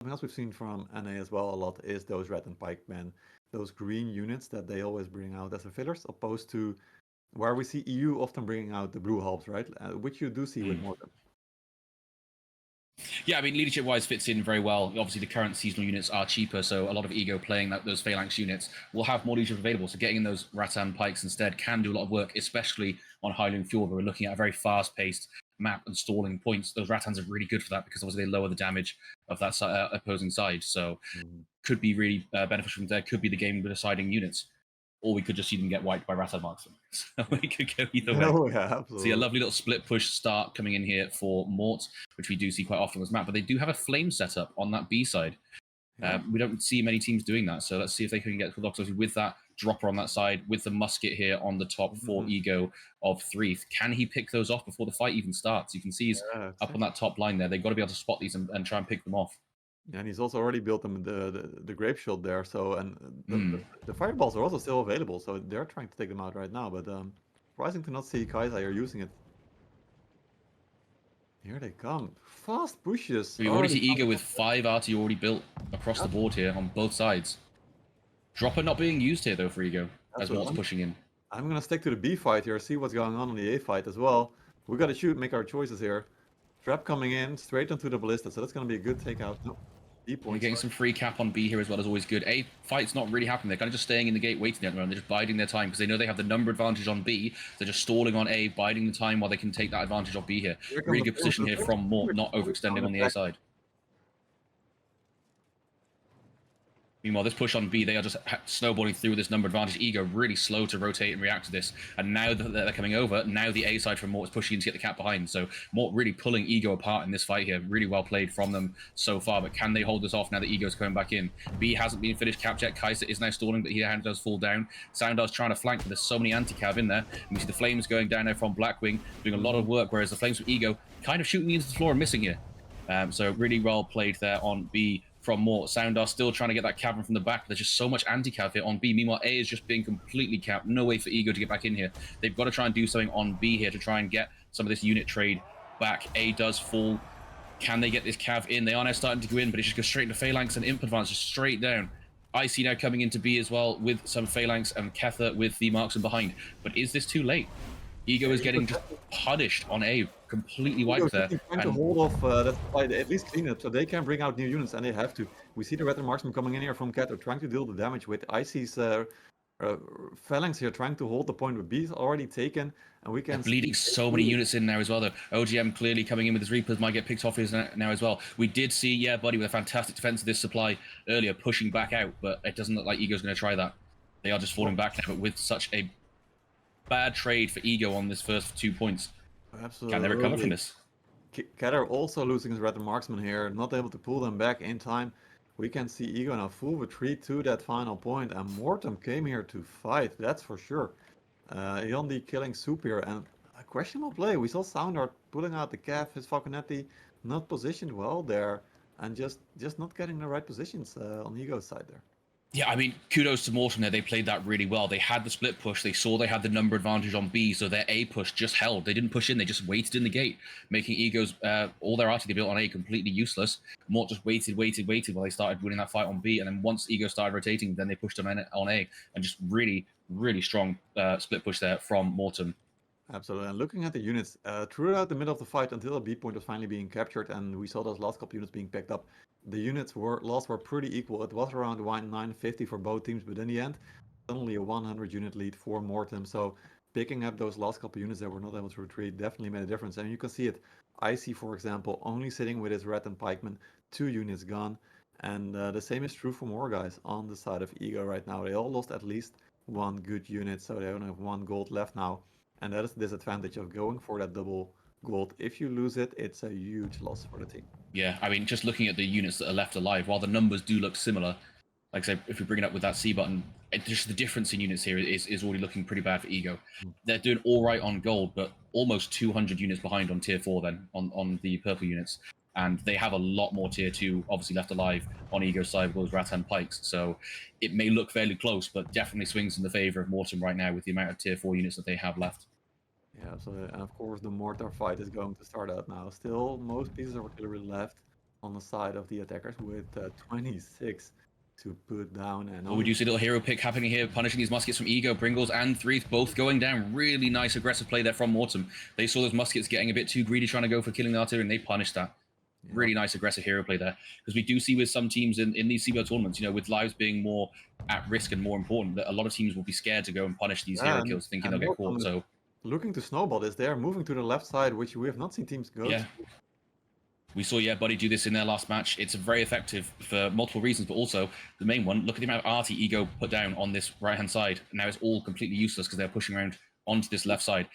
Something else we've seen from NA as well a lot is those red and pikemen, those green units that they always bring out as the fillers, opposed to where we see EU often bringing out the blue hulks, right? Which you do see with Mortem. Yeah, I mean, leadership-wise fits in very well. Obviously, the current seasonal units are cheaper, so a lot of Ego playing those Phalanx units will have more leadership available. So getting in those Rattan pikes instead can do a lot of work, especially on Hylung Fjord, where we're looking at a very fast-paced map and stalling points. Those Rattans are really good for that because obviously they lower the damage of that opposing side. So could be really beneficial from there. Could be the game-deciding units. Or we could just see them get wiped by Rattan marksmen. So we could go either way. Oh, yeah, absolutely. See a lovely little split push start coming in here for Mort, which we do see quite often on this map, but they do have a flame setup on that B side. Yeah. We don't see many teams doing that, so let's see if they can get obviously with that dropper on that side, with the musket here on the top for Ego of Threath. Can he pick those off before the fight even starts? You can see he's up on that top line there. They've got to be able to spot these and try and pick them off. Yeah, and he's also already built them the grape shield there. So the fireballs are also still available. So they're trying to take them out right now. But surprising to not see Kaiser using it. Here they come, fast pushes. We already see Ego with 5 RT already built across the board here on both sides. Dropper not being used here though for Ego as Mort's pushing in. I'm gonna stick to the B fight here, see what's going on the A fight as well. We gotta shoot, make our choices here. Trap coming in straight onto the ballista, so that's gonna be a good takeout. Nope. B points. We're getting some free cap on B here as well, as always good. A fight's not really happening. They're kind of just staying in the gate, waiting at the moment. They're just biding their time because they know they have the number advantage on B. They're just stalling on A, biding the time while they can take that advantage off B here. Really good position here from Mort, not overextending on the A side. Meanwhile, this push on B, they are just snowballing through this number advantage. Ego really slow to rotate and react to this. And now that they're coming over, now the A side from Mort is pushing in to get the cap behind. So Mort really pulling Ego apart in this fight here. Really well played from them so far. But can they hold this off now that Ego's coming back in? B hasn't been finished cap yet. Kaiser is now stalling, but he does fall down. Soundar's trying to flank, but there's so many anti-cav in there. And we see the flames going down now from Blackwing, doing a lot of work, whereas the flames from Ego kind of shooting into the floor and missing here. So really well played there on B from Mort. Soundar still trying to get that cavern from the back. There's just so much anti-cav here on B. Meanwhile, A is just being completely capped. No way for Ego to get back in here. They've got to try and do something on B here to try and get some of this unit trade back. A does fall. Can they get this cav in? They are now starting to go in, but it just goes straight into Phalanx and Imp Advance, just straight down. IC now coming into B as well with some Phalanx and Kether with the marksman behind. But is this too late? Ego is getting just punished on A, completely wiped there. Trying to hold off that fight, at least clean it, so they can bring out new units, and they have to. We see the Red Marksman coming in here from Cat, trying to deal the damage with IC's Phalanx here, trying to hold the point with B is already taken, and we can bleeding so many units in now as well though. OGM clearly coming in with his Reapers, might get picked off his now as well. We did see, yeah, Buddy with a fantastic defense of this supply earlier, pushing back out, but it doesn't look like Ego's going to try that. They are just falling back now, but with such a bad trade for Ego on this first 2 points. Absolutely. Can they recover from this? Keter also losing his Red Marksman here, not able to pull them back in time. We can see Ego now full retreat to that final point, and Mortem came here to fight, that's for sure. Yondi killing Soup here, and a questionable play. We saw Soundart pulling out the Cav, his Falconetti not positioned well there, and just not getting the right positions on Ego's side there. Yeah, I mean, kudos to Mortem there. They played that really well. They had the split push. They saw they had the number advantage on B, so their A push just held. They didn't push in. They just waited in the gate, making Ego's, all their RT they built on A completely useless. Mort just waited while they started winning that fight on B, and then once Ego started rotating, then they pushed them on A, and just really, really strong split push there from Mortem. Absolutely, and looking at the units, throughout the middle of the fight until a B point was finally being captured, and we saw those last couple units being picked up, the units were pretty equal. It was around 950 for both teams, but in the end, only a 100 unit lead for Mortem. So picking up those last couple units that were not able to retreat definitely made a difference. And you can see it. IC, for example, only sitting with his Red and Pikeman, 2 units gone. And the same is true for more guys on the side of Ego right now. They all lost at least 1 good unit, so they only have 1 gold left now. And that is the disadvantage of going for that double gold. If you lose it, it's a huge loss for the team. Yeah, I mean, just looking at the units that are left alive, while the numbers do look similar, like I said, if we bring it up with that C button, just the difference in units here is already looking pretty bad for Ego. They're doing all right on gold, but almost 200 units behind on tier 4 then, on the purple units. And they have a lot more tier 2 obviously left alive on Ego's side with those Rattan Pikes. So it may look fairly close, but definitely swings in the favor of Mortem right now with the amount of tier 4 units that they have left. Yeah, so and of course the mortar fight is going to start out now. Still, most pieces of artillery left. on the side of the attackers with 26 to put down. And we do see a little hero pick happening here, punishing these muskets from Ego, Pringles, and Threath both going down. Really nice aggressive play there from Mortem. They saw those muskets getting a bit too greedy, trying to go for killing the artillery, and they punished that. Yeah. Really nice aggressive hero play there. Because we do see with some teams in these CBO tournaments, you know, with lives being more at risk and more important, that a lot of teams will be scared to go and punish these hero kills, thinking they'll get caught. So looking to snowball this, they are moving to the left side, which we have not seen teams go to. We saw, Buddy do this in their last match. It's very effective for multiple reasons, but also the main one, look at the amount of arty Ego put down on this right-hand side. Now it's all completely useless because they're pushing around onto this left side.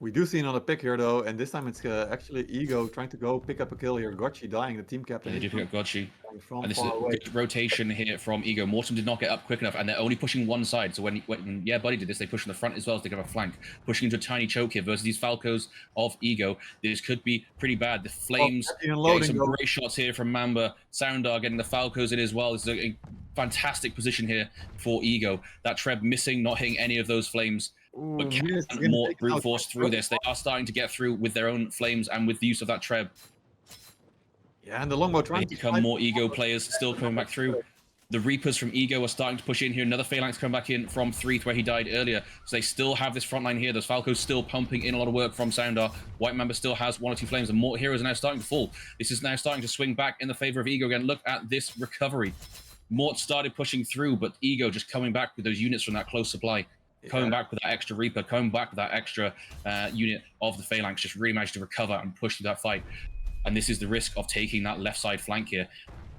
We do see another pick here, though, and this time it's actually Ego trying to go pick up a kill here. Gotchi dying, the team captain. Yeah, they do pick up Gotchi. And this is a good rotation here from Ego. Mortem did not get up quick enough, and they're only pushing one side. So when Buddy did this, they push in the front as well as they have a flank. Pushing into a tiny choke here versus these Falcos of Ego. This could be pretty bad. The Flames getting some great shots here from Mamba. Soundar getting the Falcos in as well. This is a fantastic position here for Ego. That Treb missing, not hitting any of those Flames. But can Mort brute force through this? They are starting to get through with their own Flames and with the use of that Treb. Yeah, and the longbow trying to become more Ego players still coming back through. The Reapers from Ego are starting to push in here. Another Phalanx coming back in from Threath where he died earlier. So they still have this front line here. Those Falcos still pumping in a lot of work from Soundar. White Mamba still has 1 or 2 Flames, and Mort heroes are now starting to fall. This is now starting to swing back in the favor of Ego again. Look at this recovery. Mort started pushing through, but Ego just coming back with those units from that close supply. Coming back with that extra Reaper, coming back with that extra unit of the Phalanx, just really managed to recover and push through that fight. And this is the risk of taking that left side flank here.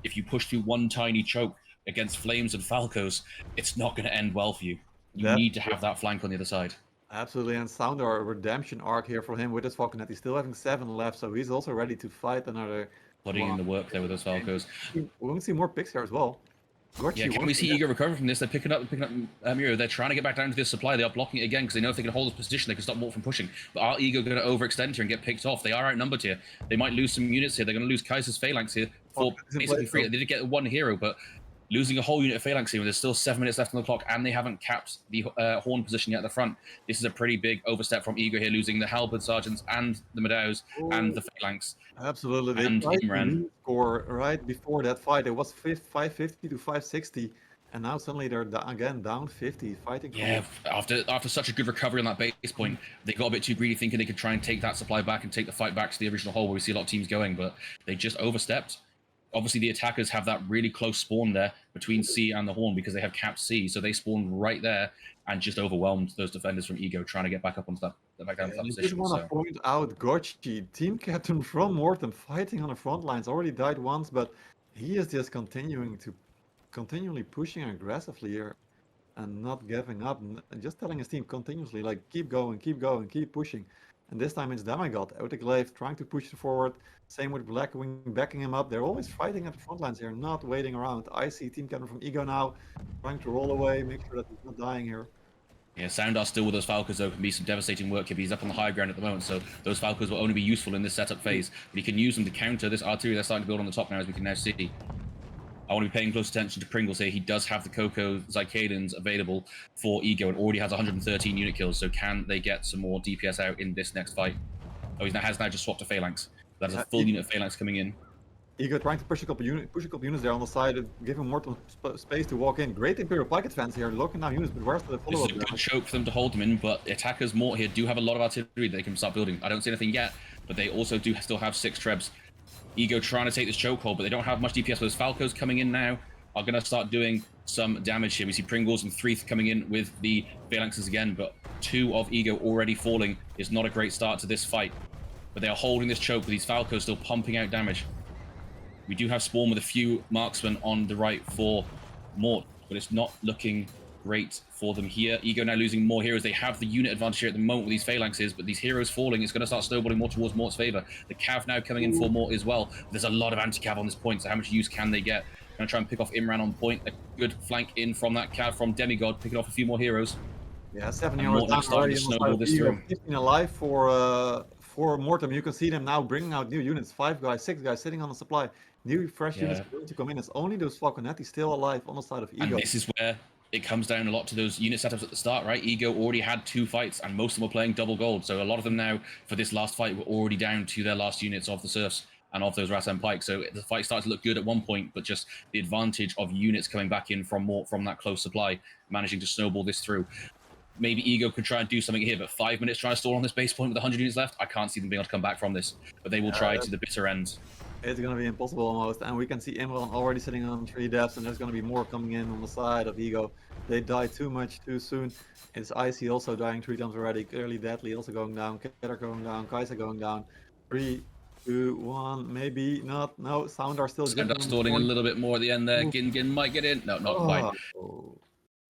If you push through one tiny choke against Flames and Falcos, it's not going to end well for you. You need to have that flank on the other side. Absolutely, and Soundar, a redemption arc here for him with his Falconet. He's still having 7 left, so he's also ready to fight another. Putting in the work there with those Falcos. We're going to see more picks here as well. Yeah, can we see Ego recover from this? They're picking up Miro. They're trying to get back down to this supply. They are blocking it again because they know if they can hold this position, they can stop Mort from pushing. But are Ego going to overextend here and get picked off? They are outnumbered here. They might lose some units here. They're going to lose Kaiser's Phalanx here for basically free. They did get 1 hero, but losing a whole unit of Phalanx here when there's still 7 minutes left on the clock and they haven't capped the Horn position yet at the front. This is a pretty big overstep from Ego here, losing the Halberd Sergeants and the Medaus and the Phalanx. Absolutely. They tried to score right before that fight. It was 550 to 560. And now suddenly they're again down 50, fighting. Yeah, after such a good recovery on that base point, they got a bit too greedy, thinking they could try and take that supply back and take the fight back to the original hole where we see a lot of teams going, but they just overstepped. Obviously, the attackers have that really close spawn there between C and the Horn because they have capped C, so they spawned right there and just overwhelmed those defenders from Ego trying to get back up onto that back down to that position. I just want to point out Gotchi, team captain from Mortem, fighting on the front lines, already died once, but he is just continually pushing aggressively here and not giving up and just telling his team continuously like keep going, keep pushing. And this time it's Demigod, Autoclave trying to push forward. Same with Blackwing backing him up. They're always fighting at the front lines here, not waiting around. I see team captain from Ego now trying to roll away, make sure that he's not dying here. Yeah, Soundar still with those Falcons though can be some devastating work if he's up on the high ground at the moment, so those Falcons will only be useful in this setup phase, but he can use them to counter this artillery they're starting to build on the top now, as we can now see. I want to be paying close attention to Pringles here. He does have the Coco Zycadens available for Ego and already has 113 unit kills, so can they get some more DPS out in this next fight? Oh, he has now just swapped to Phalanx. That is a full unit of Phalanx coming in. Ego trying to push a couple units there on the side, giving Mortem space to walk in. Great Imperial Pocket fence here, looking down units, but where's the follow-up? This is a good choke for them to hold them in, but attackers Mort here do have a lot of artillery that they can start building. I don't see anything yet, but they also do still have 6 Trebs. Ego trying to take this chokehold, but they don't have much DPS. Those Falcos coming in now are going to start doing some damage here. We see Pringles and Threath coming in with the Phalanxes again, but 2 of Ego already falling is not a great start to this fight. But they are holding this choke with these Falcos still pumping out damage. We do have Spawn with a few marksmen on the right for Mort, but it's not looking great for them here. Ego now losing more heroes. They have the unit advantage here at the moment with these Phalanxes, but these heroes falling is going to start snowballing more towards Mort's favor. The Cav now coming in for Mort as well. There's a lot of anti-Cav on this point, so how much use can they get? Going to try and pick off Imran on point. A good flank in from that Cav from Demigod, picking off a few more heroes. Yeah, 7 heroes down already. 15 alive for Mortem. You can see them now bringing out new units. 5 guys, 6 guys sitting on the supply. New fresh units going to come in. It's only those Falconetti still alive on the side of Ego. And this is where it comes down a lot to those unit setups at the start, right? Ego already had 2 fights and most of them were playing double gold. So a lot of them now for this last fight were already down to their last units of the Serfs. and of those Rasen pikes. So the fight started to look good at one point, but just the advantage of units coming back in from Mort from that close supply, managing to snowball this through. Maybe Ego could try and do something here, but 5 minutes trying to stall on this base point with 100 units left, I can't see them being able to come back from this. But they will try to the bitter end. It's going to be impossible almost, and we can see Imran already sitting on 3 deaths, and there's going to be more coming in on the side of Ego. They die too much too soon. It's Icy also dying 3 times already, clearly Deadly also going down, Keter going down, Kaiser going down. 3, 2, 1, maybe not. No, Soundar still stalling a little bit more at the end there. Gin might get in. No, not quite.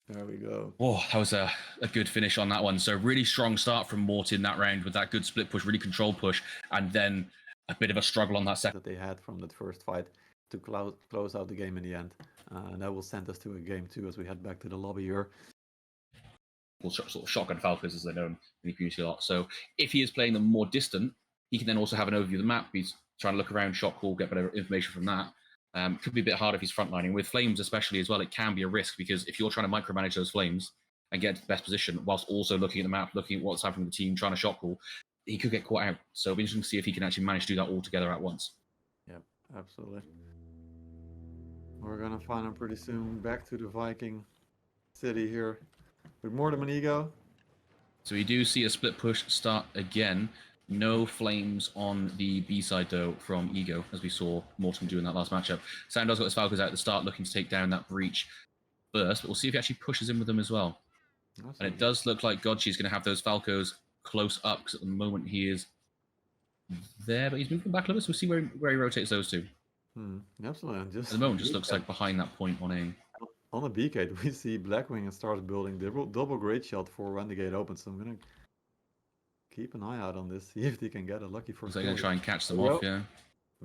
There we go. Oh, that was a good finish on that one. So really strong start from Mort in that round with that good split push, really controlled push, and then a bit of a struggle on that second. That they had from that first fight to close out the game in the end. And that will send us to a game 2 as we head back to the lobby here. Well, sort of shotgun Falcons as they're known in the community a lot. So if he is playing them more distant, he can then also have an overview of the map. He's trying to look around, shot call, get better information from that. Could be a bit hard if he's frontlining. With Flames especially as well, it can be a risk because if you're trying to micromanage those Flames and get to the best position whilst also looking at the map, looking at what's happening with the team, trying to shot call, he could get caught out. So it'll be interesting to see if he can actually manage to do that all together at once. Yep, absolutely. We're going to find him pretty soon back to the Viking city here with Mortem and Ego. So we do see a split push start again. No Flames on the B side though from Ego, as we saw Mortem do in that last matchup. Sandar's got his Falcons out at the start, looking to take down that breach first, but we'll see if he actually pushes in with them as well. And it does look like Godchi's going to have those Falcos close up, because at the moment he is there, but he's moving back a little bit, so we'll see where he rotates those two. Absolutely. And just at the moment, just looks like behind that point on A. On the B gate, we see Blackwing and starts building double great shot for when the gate opens. So I'm going to keep an eye out on this, see if they can get a lucky first. So they're going to try and catch them off, yeah.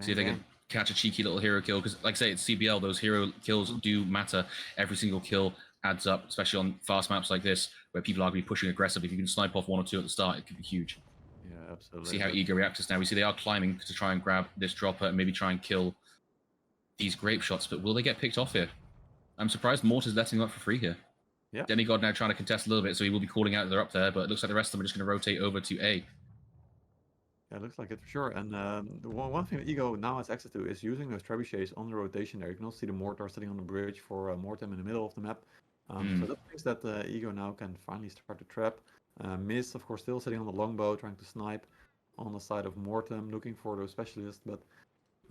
See if they can catch a cheeky little hero kill, because like I say, it's CBL, those hero kills do matter. Every single kill adds up, especially on fast maps like this, where people are going to be pushing aggressive. If you can snipe off 1 or 2 at the start, it could be huge. Yeah, absolutely. See how Ego reacts now. We see they are climbing to try and grab this dropper and maybe try and kill these grape shots, but will they get picked off here? I'm surprised Mort is letting them up for free here. Yeah. Demigod now trying to contest a little bit, so he will be calling out that they're up there, but it looks like the rest of them are just going to rotate over to A. Yeah, it looks like it for sure. And the one thing that Ego now has access to is using those trebuchets on the rotation there. You can also see the mortar sitting on the bridge for Mortem in the middle of the map. So that means that Ego now can finally start to trap. Miss, of course, still sitting on the longbow, trying to snipe on the side of Mortem, looking for those specialists. But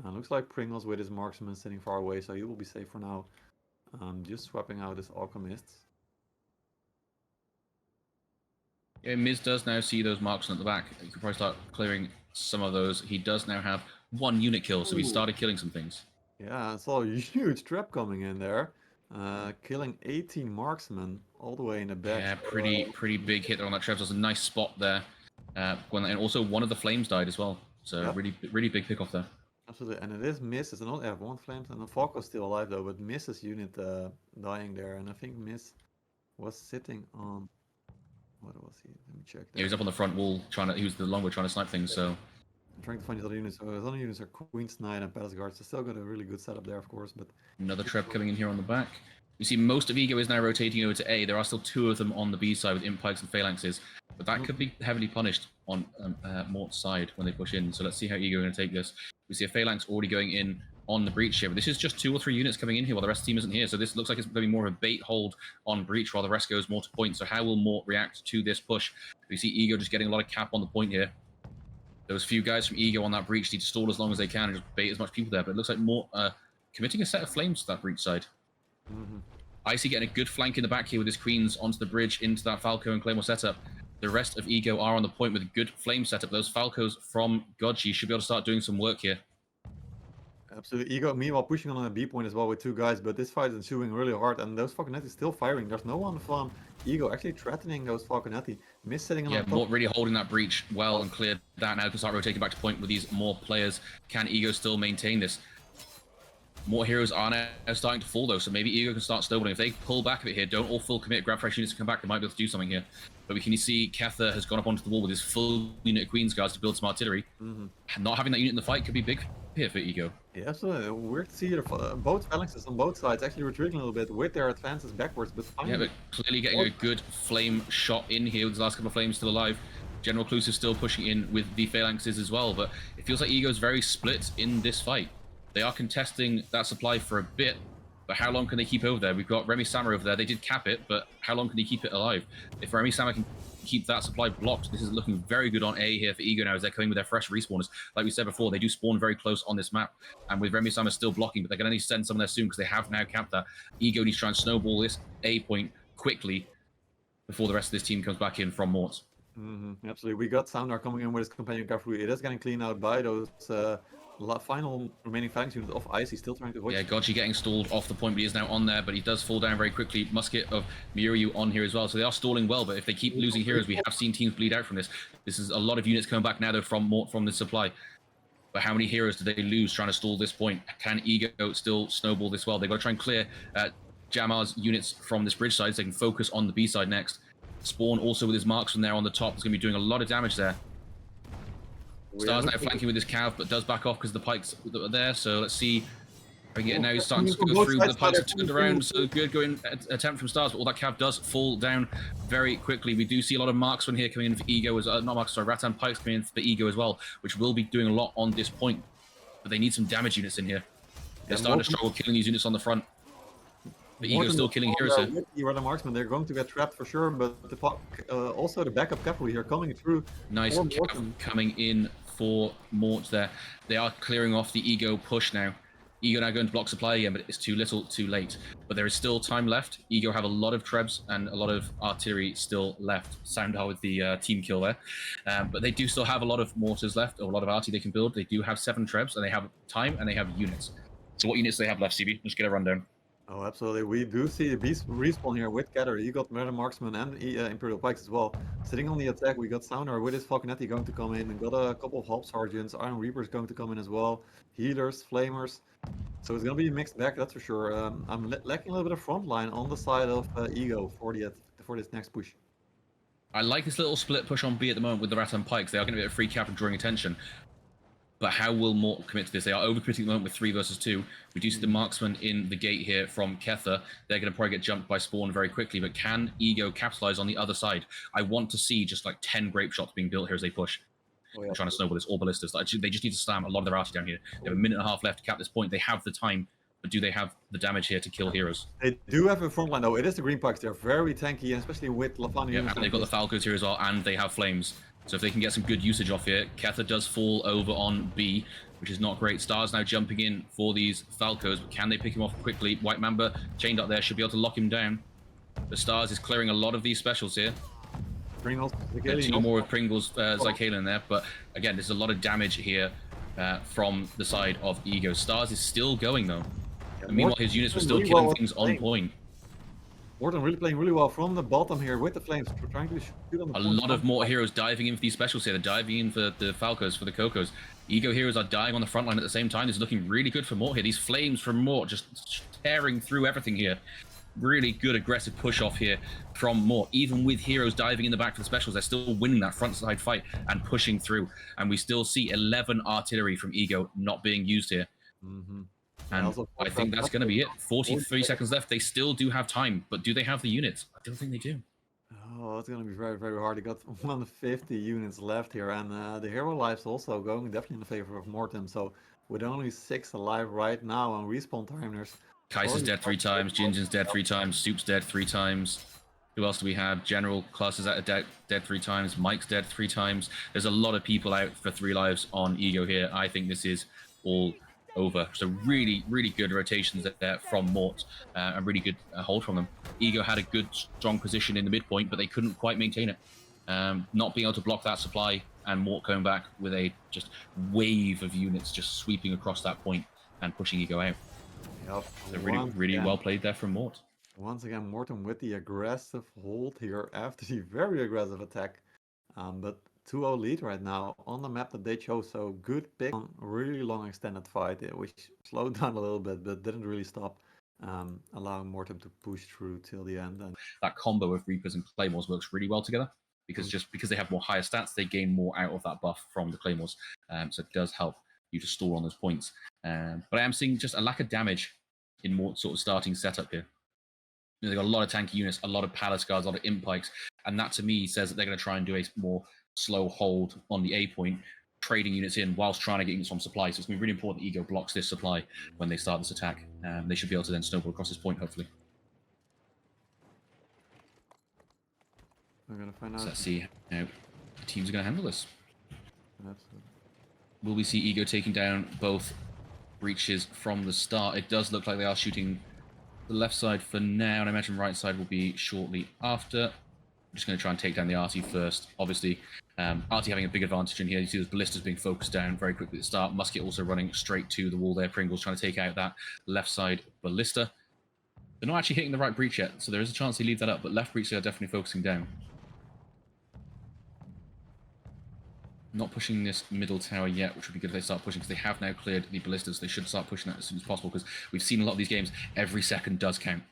looks like Pringles with his marksman sitting far away, so he will be safe for now. Just swapping out his alchemists. Yeah, Miz does now see those marksmen at the back. You can probably start clearing some of those. He does now have 1 unit kill, so he started killing some things. Yeah, I saw a huge trap coming in there. Killing 18 marksmen all the way in the back. Yeah, pretty big hit there on that trap. There's a nice spot there. And also one of the Flames died as well. So yeah. really big pick off there. Absolutely, and it is Miss. It's not one Flames, and the Falco's still alive though, but Miss's unit dying there, and I think Miss was sitting on. What was he? Let me check. Yeah, he was up on the front wall he was the longbow trying to snipe things. So I'm trying to find his other units. So his other units are Queen's Knight and Palace Guards. So still got a really good setup there, of course. But another trap coming in here on the back. You see most of Ego is now rotating over to A. There are still 2 of them on the B side with Impikes and Phalanxes, but that could be heavily punished on Mort's side when they push in. So let's see how Ego are going to take this. We see a Phalanx already going in on the breach here, but this is just 2 or 3 units coming in here while the rest of the team isn't here. So this looks like it's going to be more of a bait hold on breach while the rest goes more to point. So how will Mort react to this push? We see Ego just getting a lot of cap on the point here. Those few guys from Ego on that breach need to stall as long as they can and just bait as much people there. But it looks like Mort committing a set of Flames to that breach side. Icy getting a good flank in the back here with his Queens onto the bridge into that Falco and Claymore setup. The rest of Ego are on the point with a good Flame setup. Those Falcos from Godchi should be able to start doing some work here. Absolutely. Ego, meanwhile, pushing on a B point as well with 2 guys, but this fight is ensuing really hard, and those Falconetti still firing. There's no one from Ego actually threatening those Falconetti. Miss sitting on top. Mort really holding that breach well and cleared that. Now can start rotating back to point with these more players. Can Ego still maintain this? More heroes are now starting to fall though, so maybe Ego can start snowballing. If they pull back a bit here, don't all full commit, grab fresh units to come back, they might be able to do something here. But we can see Kether has gone up onto the wall with his full unit of Queen's Guards to build some artillery. Not having that unit in the fight could be big here for Ego. Yeah, absolutely. Weird to see both phalanxes on both sides actually retreating a little bit with their advances backwards, but finally... Yeah, but clearly getting a good flame shot in here with the last couple of flames still alive. General Clusive still pushing in with the phalanxes as well, but it feels like Ego's very split in this fight. They are contesting that supply for a bit, but how long can they keep over there? We've got Remy Sama over there. They did cap it, but how long can he keep it alive? If Remy Sama can keep that supply blocked, this is looking very good on A here for Ego now as they're coming with their fresh respawners. Like we said before, they do spawn very close on this map, and with Remy Sama still blocking, but they're going to need to send someone there soon because they have now capped that. Ego needs to try and snowball this A point quickly before the rest of this team comes back in from Mort. Absolutely. We got Soundar coming in with his companion Gafru. It is getting cleaned out by those final remaining phalanx units of Ice. He's still trying to avoid. Yeah, Goji getting stalled off the point, but he is now on there, but he does fall down very quickly. Musket of Miuryu on here as well, so they are stalling well, but if they keep losing heroes, we have seen teams bleed out from this. This is a lot of units coming back now, though, from Mort, from this supply. But how many heroes did they lose trying to stall this point? Can Ego still snowball this well? They've got to try and clear Jamar's units from this bridge side so they can focus on the B side next. Spawn also with his marksman there on the top is going to be doing a lot of damage there. Star's now flanking with his cav, but does back off because the pikes that are there. So let's see. Again, now he's starting to go through. The pikes have turned around. So good going attempt from Stars, but all that cav does fall down very quickly. We do see a lot of marksmen here coming in for Ego, as not marks, sorry, Rattan pikes coming in for Ego as well, which will be doing a lot on this point. But they need some damage units in here. They're starting to struggle killing these units on the front. But Ego's still killing heroes here. With the Rattan marksmen, they're going to get trapped for sure, but also the backup cavalry here coming through. Nice cav coming in for Mort there. They are clearing off the Ego push now. Ego now going to block supply again, but it's too little, too late. But there is still time left. Ego have a lot of trebs and a lot of artillery still left. Soundar with the team kill there. But they do still have a lot of mortars left, or a lot of arty they can build. They do have 7 trebs, and they have time, and they have units. So what units do they have left, CB? Just get a rundown. Oh, absolutely. We do see the beast respawn here with Gather. You got Murder Marksman and Imperial Pikes as well. Sitting on the attack, we got Soundar with his Falconetti going to come in, and got a couple of Half Sergeants. Iron Reapers going to come in as well. Healers, Flamers. So it's going to be a mixed bag, that's for sure. I'm lacking a little bit of front line on the side of Ego for this next push. I like this little split push on B at the moment with the Rattan Pikes. They are going to be a free cap and drawing attention. But how will Mort commit to this? They are overcommitting at the moment with 3 versus 2. We do see the marksman in the gate here from Kether. They're going to probably get jumped by Spawn very quickly, but can Ego capitalize on the other side? I want to see just like 10 grape shots being built here as they push. Oh, yeah. Trying to snowball this, all ballistas. They just need to slam a lot of their arty down here. They have a minute and a half left to cap this point. They have the time, but do they have the damage here to kill heroes? They do have a front line though. It is the green pikes. They're very tanky, and especially with Lafani. Yeah, and they've got the Falcos here as well, and they have flames. So if they can get some good usage off here, Kether does fall over on B, which is not great. Star's now jumping in for these Falcos, but can they pick him off quickly? White Mamba chained up there, should be able to lock him down. The Stars is clearing a lot of these specials here. Pringles, 2 more with Pringles, Zykaela in there, but again, there's a lot of damage here from the side of Ego. Stars is still going though. And meanwhile, his units were still killing things on point. Mortem really playing really well from the bottom here with the flames, trying to shoot on the A lot of Mort heroes diving in for these specials here. They're diving in for the Falcos, for the Cocos. Ego heroes are dying on the front line at the same time. This is looking really good for Mort here. These flames from Mort just tearing through everything here. Really good aggressive push off here from Mort. Even with heroes diving in the back for the specials, they're still winning that front side fight and pushing through. And we still see 11 artillery from Ego not being used here. And I think that's going to be it. 43 seconds left. They still do have time, but do they have the units? I don't think they do. Oh, it's going to be very hard. They got 150 units left here, and the hero lives also going definitely in the favor of Mortem. So with only 6 alive right now on respawn timers. Kaiser's dead 3 times, Jinjin's dead 3 times, Soup's dead 3 times. Who else do we have? General Classes out dead 3 times, Mike's dead 3 times. There's a lot of people out for 3 lives on Ego here. I think this is all over. So really good rotations there from Mort, and really good hold from them. Ego had a good strong position in the midpoint, but they couldn't quite maintain it. Not being able to block that supply, and Mort coming back with a just wave of units just sweeping across that point and pushing Ego out. Yep. So really well played there from Mort. Once again, Mortem with the aggressive hold here after the very aggressive attack. But 2-0 lead right now on the map that they chose. So good pick on a really long extended fight, which slowed down a little bit, but didn't really stop, allowing Mortem to push through till the end. And that combo of Reapers and Claymores works really well together, because just because they have more higher stats, they gain more out of that buff from the Claymores. So it does help you to stall on those points. But I am seeing just a lack of damage in Mort's sort of starting setup here. They've got a lot of tanky units, a lot of palace guards, a lot of imp pikes, and that to me says that they're going to try and do a more slow hold on the A point, trading units in whilst trying to get units from supply. So it's going to be really important that Ego blocks this supply when they start this attack. They should be able to then snowball across this point, hopefully. We're going to find out. So let's see how the teams are going to handle this. Absolutely. Will we see Ego taking down both breaches from the start? It does look like they are shooting the left side for now, and I imagine right side will be shortly after. I'm just going to try and take down the RT first. Obviously, RT having a big advantage in here. You see those ballistas being focused down very quickly at the start. Musket also running straight to the wall there. Pringle's trying to take out that left side ballista. They're not actually hitting the right breach yet, so there is a chance they leave that up, but left breach they are definitely focusing down. Not pushing this middle tower yet, which would be good if they start pushing, because they have now cleared the ballistas. They should start pushing that as soon as possible, because we've seen a lot of these games, every second does count.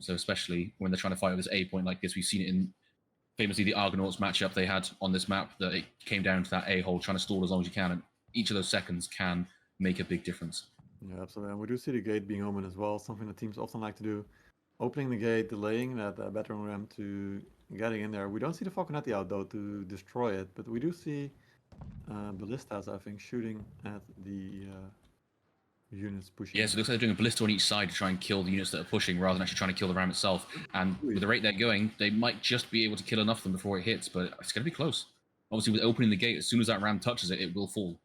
So especially when they're trying to fight with this A point like this, we've seen it in, famously, the Argonauts matchup they had on this map, that it came down to that A hole, trying to stall as long as you can, and each of those seconds can make a big difference. Yeah, absolutely. And we do see the gate being open as well, something that teams often like to do. Opening the gate, delaying that battering ram to getting in there. We don't see the Falconetti out though to destroy it, but we do see ballistas, I think, shooting at the units pushing. Yeah, so it looks like they're doing a ballista on each side to try and kill the units that are pushing, rather than actually trying to kill the ram itself. And with the rate they're going, they might just be able to kill enough of them before it hits, but it's going to be close. Obviously, with opening the gate, as soon as that ram touches it, it will fall.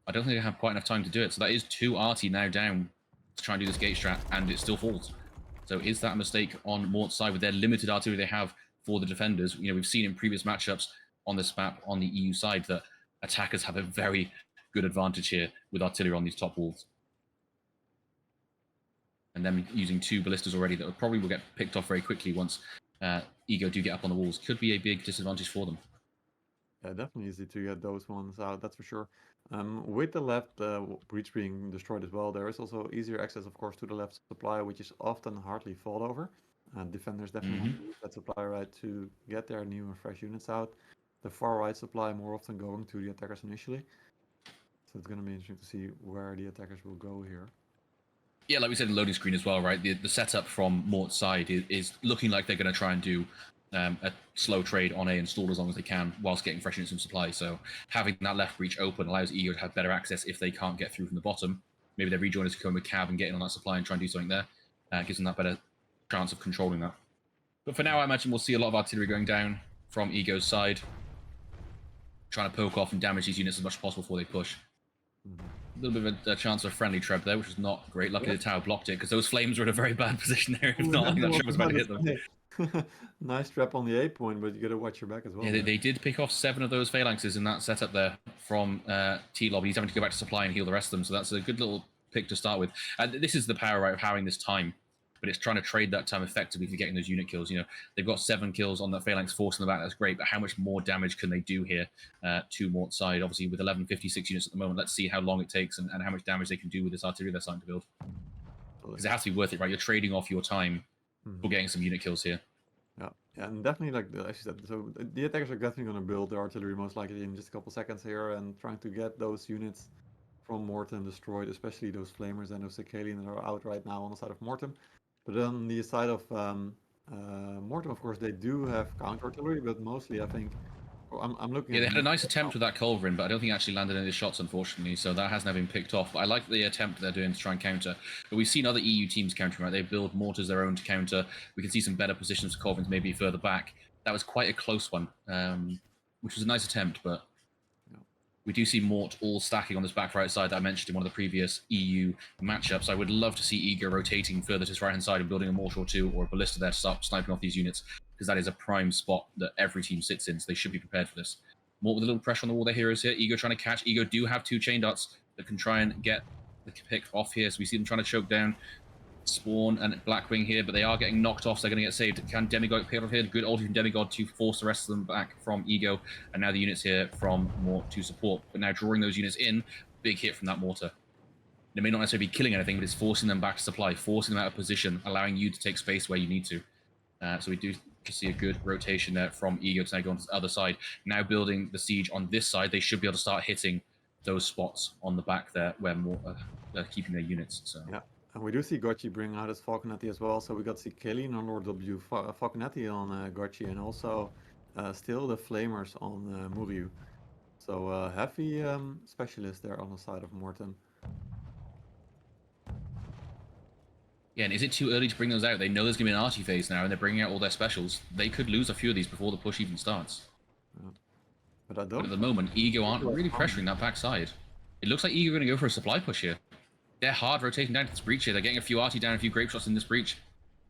I don't think they have quite enough time to do it. So that is 2 RT now down to try and do this gate strat, and it still falls. So is that a mistake on Mort's side with their limited artillery they have for the defenders? You know, we've seen in previous matchups on this map on the EU side that attackers have a very good advantage here with artillery on these top walls. And them using 2 ballistas already that probably will get picked off very quickly once Ego do get up on the walls. Could be a big disadvantage for them. Yeah, definitely easy to get those ones out, that's for sure. With the left breach being destroyed as well, there is also easier access, of course, to the left supply, which is often hardly fought over. Defenders definitely want to use that supply right to get their new and fresh units out. The far right supply more often going to the attackers initially. So it's going to be interesting to see where the attackers will go here. Yeah, like we said in the loading screen as well, right? The setup from Mort's side is looking like they're going to try and do a slow trade on A and stall as long as they can whilst getting fresh units and supply. So having that left breach open allows Ego to have better access if they can't get through from the bottom. Maybe their rejoiners come with cab and get in on that supply and try and do something there. Gives them that better chance of controlling that. But for now, I imagine we'll see a lot of artillery going down from Ego's side, trying to poke off and damage these units as much as possible before they push. A little bit of a chance of a friendly treb there, which is not great. Luckily, the tower blocked it, because those flames were in a very bad position there. If not, I think that treb was about to hit them. Nice trap on the A point, but you got to watch your back as well. Yeah, they did pick off 7 of those phalanxes in that setup there from T-Lobby. He's having to go back to supply and heal the rest of them, so that's a good little pick to start with. And this is the power, right, of having this time, but it's trying to trade that time effectively for getting those unit kills. You know, they've got 7 kills on that phalanx force in the back. That's great, but how much more damage can they do here to Mort's side? Obviously, with 1156 units at the moment, let's see how long it takes and how much damage they can do with this artillery they're starting to build. Because it has to be worth it, right? You're trading off your time for getting some unit kills here. Yeah, and definitely, like as you said, so the attackers are definitely going to build their artillery most likely in just a couple seconds here, and trying to get those units from Mortem destroyed, especially those flamers and those Sicalian that are out right now on the side of Mortem. But on the side of Mortem, of course, they do have counter artillery, but mostly I think I'm looking. Yeah, they had a nice attempt with that Culverin, but I don't think it actually landed any shots, unfortunately. So that has now been picked off. But I like the attempt they're doing to try and counter. But we've seen other EU teams countering, right? They build mortars their own to counter. We can see some better positions for Culverins maybe further back. That was quite a close one, which was a nice attempt, but we do see Mort all stacking on this back right side that I mentioned in one of the previous EU matchups. I would love to see Ego rotating further to his right-hand side and building a mortar or 2 or a ballista there to start sniping off these units, because that is a prime spot that every team sits in, so they should be prepared for this. Mort with a little pressure on the wall, their heroes here. Ego trying to catch. Ego do have 2 chain darts that can try and get the pick off here, so we see them trying to choke down Spawn and Blackwing here, but they are getting knocked off, so they're going to get saved. Can Demigod pick up here? Good ulti from Demigod to force the rest of them back from Ego, and now the units here from Mort to support. But now drawing those units in, big hit from that mortar. They may not necessarily be killing anything, but it's forcing them back to supply, forcing them out of position, allowing you to take space where you need to. So we do see a good rotation there from Ego to now go on to the other side. Now building the siege on this side, they should be able to start hitting those spots on the back there where Mort are keeping their units. So. Yeah. And we do see Gotchi bring out his Falconetti as well. So we got to see Kelly and Lord W Falconetti on Gotchi, and also still the flamers on move you. So heavy specialist there on the side of Mortem. Yeah, and is it too early to bring those out? They know there's going to be an arty phase now, and they're bringing out all their specials. They could lose a few of these before the push even starts. Yeah. But I don't. But at the moment, Ego aren't really pressuring that backside. It looks like Ego are going to go for a supply push here. They're hard rotating down to this breach here. They're getting a few arty down, a few grape shots in this breach.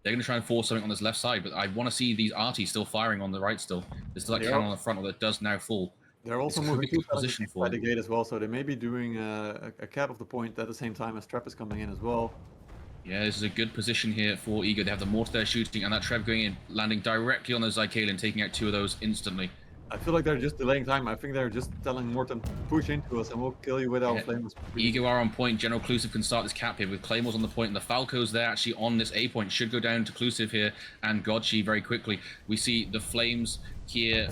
They're going to try and force something on this left side, but I want to see these arties still firing on the right still. There's still that cannon on the front that does now fall. They're also It's moving a good position for the gate as well, so they may be doing a cap of the point at the same time as Trap is coming in as well. Yeah, this is a good position here for Ego. They have the mortar there shooting, and that Trev going in, landing directly on those Zycalian, taking out 2 of those instantly. I feel like they're just delaying time. I think they're just telling Mortem, push into us and we'll kill you with our flames. Ego are on point. General Clusive can start this cap here with Claymores on the point, and the Falcos there actually on this A point. Should go down to Clusive here and Godshi very quickly. We see the flames here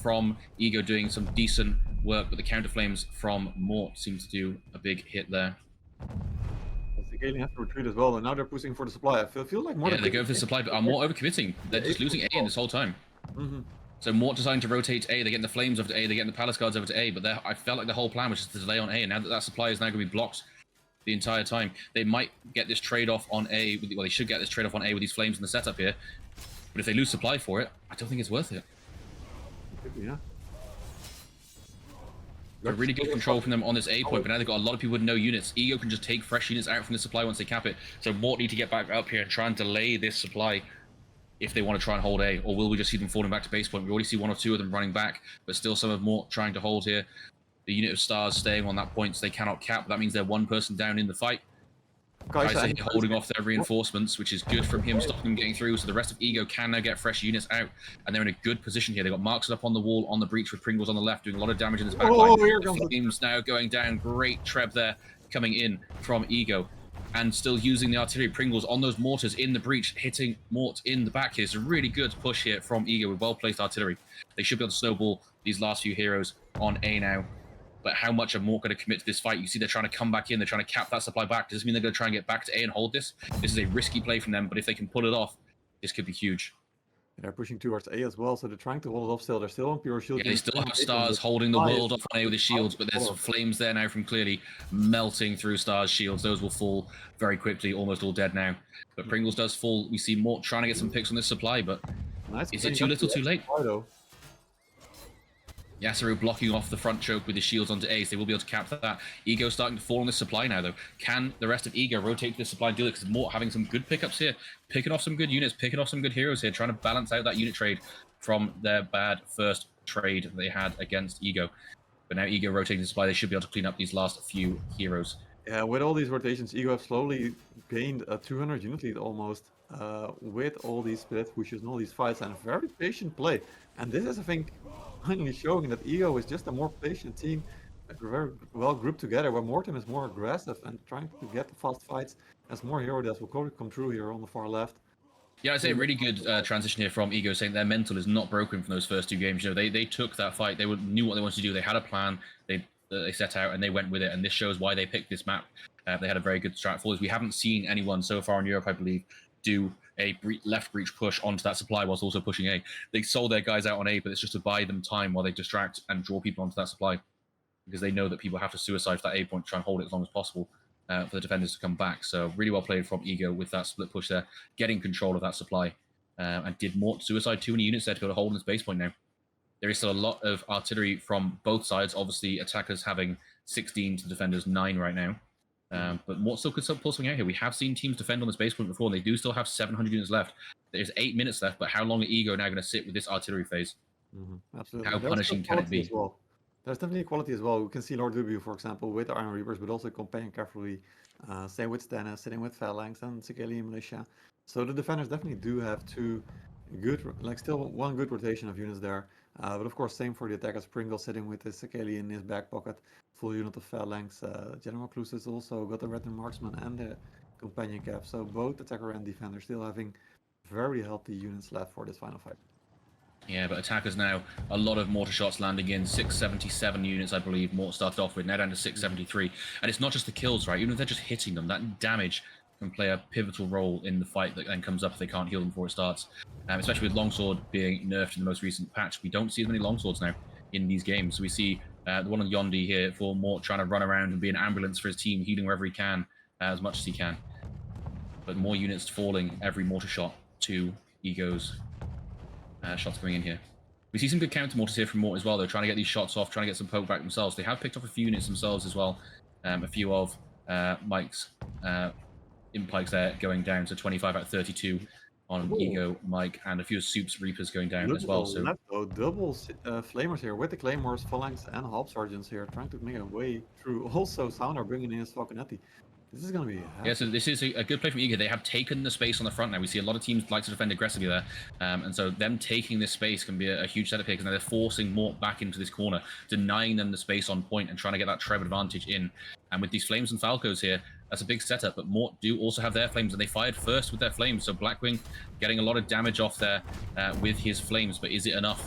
from Ego doing some decent work, but the counter flames from Mort seem to do a big hit there. Zycalian has to retreat as well, and now they're pushing for the supply. I feel like Mortem... Yeah, they go for the supply, but are Mort overcommitting. They're just losing A in this whole time. So Mort deciding to rotate A, they're getting the flames over to A, they're getting the palace guards over to A, but I felt like the whole plan was just to delay on A, and now that supply is now going to be blocked the entire time. They might get this trade-off on A, well, they should get this trade-off on A with these flames in the setup here, but if they lose supply for it, I don't think it's worth it. Yeah. Got really good control from them on this A point, but now they've got a lot of people with no units. Ego can just take fresh units out from the supply once they cap it, so Mort need to get back up here and try and delay this supply if they want to try and hold A, or will we just see them falling back to base point? We already see 1 or 2 of them running back, but still some of Mort trying to hold here. The unit of stars staying on that point, so they cannot cap. That means they're 1 person down in the fight. Kaiser holding off their reinforcements, which is good from him, stopping them getting through, so the rest of Ego can now get fresh units out, and they're in a good position here. They've got marks up on the wall on the breach with Pringles on the left, doing a lot of damage in this back line. The flames now going down. Great Treb there coming in from Ego, and still using the artillery. Pringles on those mortars in the breach, hitting Mort in the back here. It's a really good push here from Ego with well-placed artillery. They should be able to snowball these last few heroes on A now. But how much are Mort going to commit to this fight? You see they're trying to come back in. They're trying to cap that supply back. Does this mean they're going to try and get back to A and hold this? This is a risky play from them, but if they can pull it off, this could be huge. They're pushing towards A as well, so they're trying to hold it off still. They're still on pure shield. Yeah, they still have Stars holding the world off on A with his shields, but there's flames there now from Clearly melting through Stars' shields. Those will fall very quickly, almost all dead now. But Pringles does fall. We see Mort trying to get some picks on this supply, but is it too little too late? Yasuru blocking off the front choke with his shields onto A, so they will be able to cap that. Ego starting to fall on this supply now, though. Can the rest of Ego rotate to the supply and do it? Because Mort having some good pickups here, picking off some good units, picking off some good heroes here, trying to balance out that unit trade from their bad first trade that they had against Ego. But now Ego rotating the supply, they should be able to clean up these last few heroes. Yeah, with all these rotations, Ego have slowly gained a 200 unit lead almost, with all these split pushes and all these fights, and very patient play. And this is, I think, finally showing that Ego is just a more patient team, very well grouped together, where Mortem is more aggressive and trying to get the fast fights, as more hero deaths will probably come through here on the far left. Yeah, I'd say a really good transition here from Ego, saying their mental is not broken from those first 2 games. You know, they took that fight, they knew what they wanted to do, they had a plan, they set out and they went with it, and this shows why they picked this map. They had a very good strat for this. We haven't seen anyone so far in Europe, I believe, do a left breach push onto that supply whilst also pushing A. They sold their guys out on A, but it's just to buy them time while they distract and draw people onto that supply, because they know that people have to suicide for that A point to try and hold it as long as possible for the defenders to come back. So really well played from Ego with that split push there, getting control of that supply, and did Mort suicide too many units there to be able to hold in this base point now. There is still a lot of artillery from both sides. Obviously, attackers having 16 to defenders 9 right now. But Mort still could pull something out here. We have seen teams defend on this base point before, and they do still have 700 units left. There's 8 minutes left, but how long are Ego now going to sit with this artillery phase? Absolutely. How punishing can it be? Well. There's definitely equality as well. We can see Lord W, for example, with the Iron Reapers, but also companion cavalry, same with Stennis, sitting with Phalanx and Zycalian militia. So the defenders definitely do have 2 good, still 1 good rotation of units there. But of course, same for the attackers. Pringle sitting with the Zycalian in his back pocket, full unit of Phalanx. General Clusive also got the Red Marksman and the companion cap. So both attacker and defender still having very healthy units left for this final fight. Yeah, but attackers now, a lot of mortar shots landing in, 677 units, I believe, Mort started off with, now down to 673. And it's not just the kills, right? Even if they're just hitting them, that damage can play a pivotal role in the fight that then comes up if they can't heal them before it starts. Especially with longsword being nerfed in the most recent patch, we don't see as many longswords now in these games. So we see the one on Yondi here for Mort trying to run around and be an ambulance for his team, healing wherever he can, as much as he can. But more units falling every mortar shot to Ego's shots coming in here. We see some good counter mortars here from Mort as well. They're trying to get these shots off, trying to get some poke back themselves. They have picked off a few units themselves as well. A few of Mike's impikes there going down to 25 out of 32 on Ego, Mike, and a few of Soup's Reapers going down as well. So double flamers here with the claymores, phalanx, and half sergeants here trying to make a way through. Also, Sounder bringing in his Falconetti. This is going to be... Yeah, so this is a good play from Ego. They have taken the space on the front now. We see a lot of teams like to defend aggressively there. And so them taking this space can be a huge setup here because now they're forcing Mort back into this corner, denying them the space on point and trying to get that Trev advantage in. And with these Flames and Falcos here, that's a big setup. But Mort do also have their Flames, and they fired first with their Flames. So Blackwing getting a lot of damage off there with his Flames. But is it enough?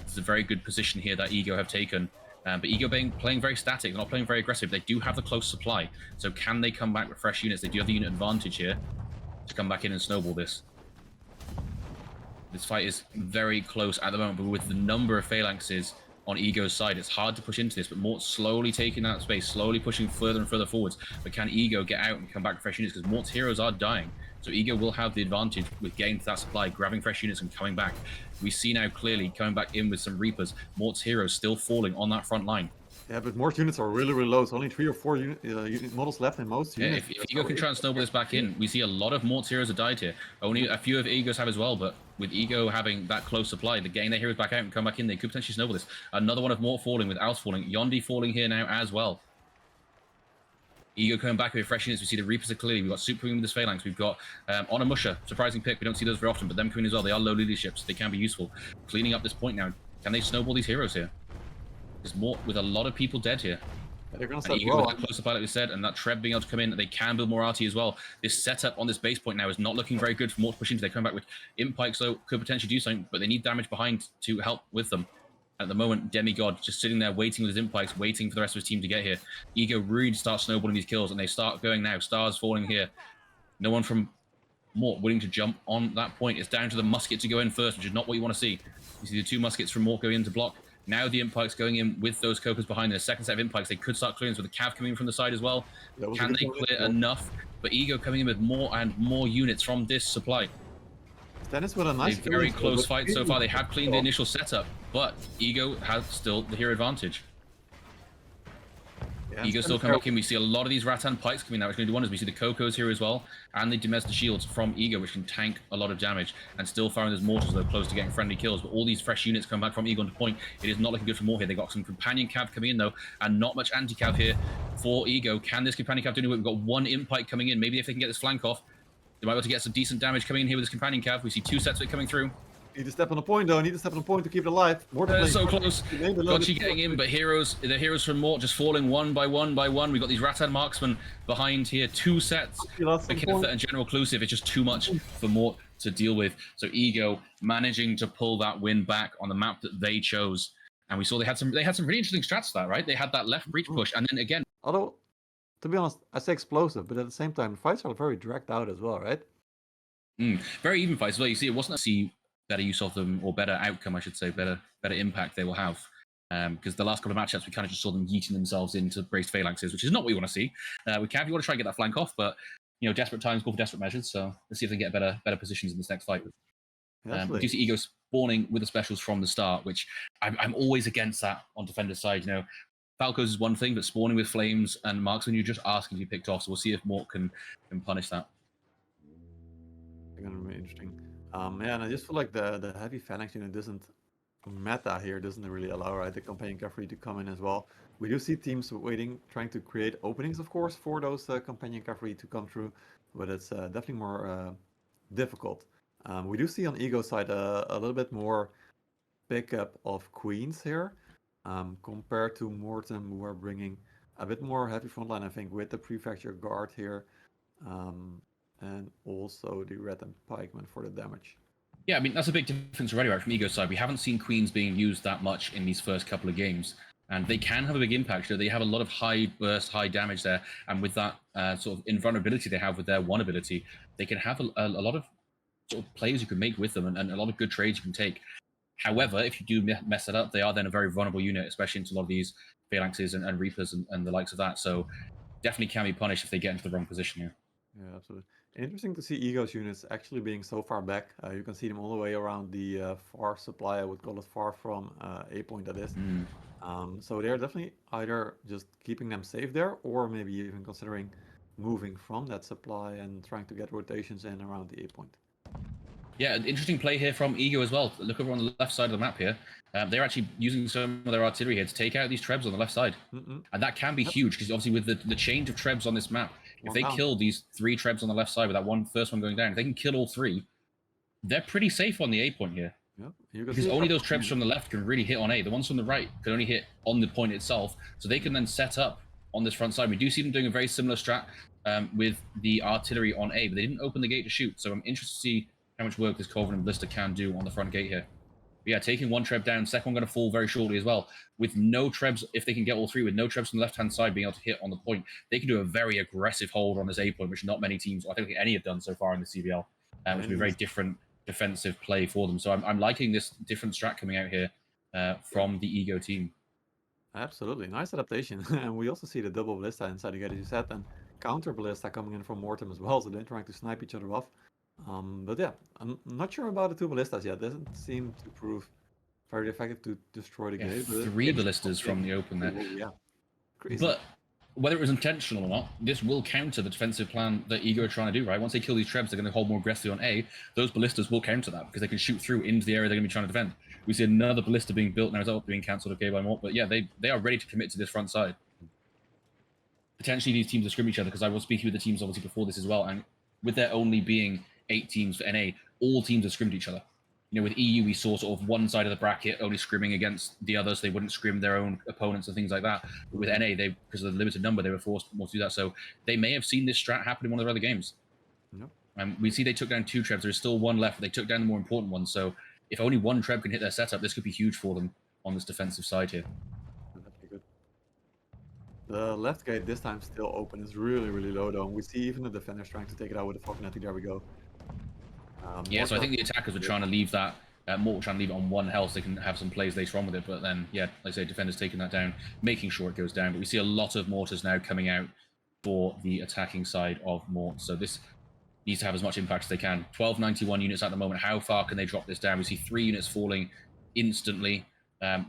It's a very good position here that Ego have taken. But Ego playing very static, they're not playing very aggressive. They do have the close supply. So can they come back with fresh units? They do have the unit advantage here to come back in and snowball this. This fight is very close at the moment, but with the number of phalanxes on Ego's side, it's hard to push into this. But Mort's slowly taking that space, slowly pushing further and further forwards. But can Ego get out and come back with fresh units? Because Mort's heroes are dying. So Ego will have the advantage with getting to that supply, grabbing fresh units and coming back. We see now clearly coming back in with some Reapers. Mort's heroes still falling on that front line. Yeah, but Mort's units are really, really low. It's only 3 or 4 unit models left in most units. If Ego can try and snowball this back in, we see a lot of Mort's heroes have died here. Only a few of Ego's have as well, but with Ego having that close supply, the getting their heroes back out and come back in, they could potentially snowball this. Another one of Mort falling with Alf falling. Yondi falling here now as well. Ego coming back with fresh units. We see the Reapers are clearly. We've got Super with this Phalanx. We've got on a Musher. Surprising pick. We don't see those very often, but them coming as well. They are low leaderships. They can be useful. Cleaning up this point now. Can they snowball these heroes here? There's more with a lot of people dead here. They're going to with that close supply, like we said, and that Trev being able to come in, they can build more RT as well. This setup on this base point now is not looking very good for Mort to push into. They come back with Impikes, so could potentially do something, but they need damage behind to help with them. At the moment, Demigod just sitting there waiting with his Impikes, waiting for the rest of his team to get here. Ego really starts snowballing these kills, and they start going now. Stars falling here. No one from Mort willing to jump on that point. It's down to the musket to go in first, which is not what you want to see. You see the 2 muskets from Mort going in to block. Now the Impikes going in with those Cocos behind them. A second set of Impikes. They could start clearing with the Cav coming in from the side as well. Can they clear enough? But Ego coming in with more and more units from this supply. Dennis with a nice very close fight so far. They have cleaned the initial setup, but Ego has still the hero advantage. Yeah, Ego still coming back in. We see a lot of these Rattan Pikes coming out, which is going to do wonders. We see the Cocos here as well, and the Demesta Shields from Ego, which can tank a lot of damage, and still firing those mortars though close to getting friendly kills. But all these fresh units come back from Ego on the point. It is not looking good for Mort here. They got some companion cav coming in though, and not much anti-cav here for Ego. Can this companion cav do anything? We've got 1 Impike coming in. Maybe if they can get this flank off, they might be able to get some decent damage coming in here with this companion cav. We see 2 sets of it coming through. Need to step on the point though. Need to step on the point to keep it alive. So close. Gotchi getting in, but the heroes from Mort just falling one by one by one. We've got these Rattan marksmen behind here. 2 sets for Kenneth and General Clusive. It's just too much for Mort to deal with. So Ego managing to pull that win back on the map that they chose. And we saw they had some really interesting strats for that, right? They had that left breach push, and then again. Although, to be honest, I say explosive, but at the same time, the fights are very dragged out as well, right? Very even fights as well. You see, it wasn't better use of them, or better outcome, I should say, better impact they will have. Because the last couple of matchups, we kind of just saw them yeeting themselves into braced phalanxes, which is not what you want to see. With Cav, you want to try and get that flank off, but desperate times call for desperate measures. So let's see if they can get better positions in this next fight. Do you see Ego spawning with the specials from the start, which I'm always against that on defender's side. Falcos is one thing, but spawning with flames and marksmen, you're just asking to be picked off. So we'll see if Mort can punish that. It's going to be interesting. Yeah, and I just feel like the heavy phalanx unit doesn't really allow the companion cavalry to come in as well. We do see teams waiting, trying to create openings, of course, for those companion cavalry to come through, but it's definitely more difficult. We do see on Ego's side a little bit more pickup of queens here, compared to Mortem, who are bringing a bit more heavy frontline, I think, with the prefecture guard here. And also the Rattan pikemen for the damage. Yeah, I mean, that's a big difference already, right, from Ego's side. We haven't seen queens being used that much in these first couple of games. And they can have a big impact. They have a lot of high burst, high damage there. And with that sort of invulnerability they have with their one ability, they can have a lot of sort of plays you can make with them and a lot of good trades you can take. However, if you do mess it up, they are then a very vulnerable unit, especially into a lot of these Phalanxes and Reapers and the likes of that. So definitely can be punished if they get into the wrong position here. Yeah, absolutely. Interesting to see Ego's units actually being so far back. You can see them all the way around the far supply, I would call it far from A point, that is. So they're definitely either just keeping them safe there, or maybe even considering moving from that supply and trying to get rotations in around the A point. Yeah, an interesting play here from Ego as well. Look over on the left side of the map here. They're actually using some of their artillery here to take out these Trebs on the left side. And that can be huge, because obviously with the change of Trebs on this map, if they kill these 3 Trebs on the left side with that first one going down, if they can kill all 3, they're pretty safe on the A point here. Because only those Trebs from the left can really hit on A. The ones from the right can only hit on the point itself. So they can then set up on this front side. We do see them doing a very similar strat with the artillery on A, but they didn't open the gate to shoot. So I'm interested to see how much work this Covenant Ballista can do on the front gate here. But yeah, taking one Treb down, second one going to fall very shortly as well. With no Trebs, if they can get all 3, with no Trebs from the left-hand side being able to hit on the point, they can do a very aggressive hold on this A point, which not many teams, I don't think any have done so far in the CBL, which will be a very different defensive play for them. So I'm liking this different strat coming out here from the Ego team. Absolutely, nice adaptation. And we also see the double Ballista inside the gate, as you said, and counter Ballista coming in from Mortem as well, so they're trying to snipe each other off. But yeah, I'm not sure about the 2 ballistas yet. Doesn't seem to prove very effective to destroy the gate. 3 ballistas from the open there. Yeah, crazy. But whether it was intentional or not, this will counter the defensive plan that Ego are trying to do, right? Once they kill these Trebs, they're going to hold more aggressively on A. Those ballistas will counter that, because they can shoot through into the area they're going to be trying to defend. We see another ballista being built now, is being cancelled, okay, by Mort. But yeah, they are ready to commit to this front side. Potentially these teams will scrim each other, because I was speaking with the teams obviously before this as well, and with there only being 8 teams for NA, all teams have scrimmed each other. You know, with EU, we saw sort of one side of the bracket only scrimming against the other, so they wouldn't scrim their own opponents and things like that. But with NA, because of the limited number, they were forced more to do that. So they may have seen this strat happen in one of their other games. We see they took down 2 Trebs. There's still 1 left, but they took down the more important one. So if only 1 Treb can hit their setup, this could be huge for them on this defensive side here. That'd be good. The left gate this time still open. It's really, really low though. And we see even the defenders trying to take it out with the Fognetic. There we go. Yeah, so I think the attackers were trying to leave that, Mort trying to leave it on 1 health so they can have some plays later on with it. But then, yeah, like I say, defenders taking that down, making sure it goes down. But we see a lot of mortars now coming out for the attacking side of Mort. So this needs to have as much impact as they can. 1291 units at the moment. How far can they drop this down? We see 3 units falling instantly.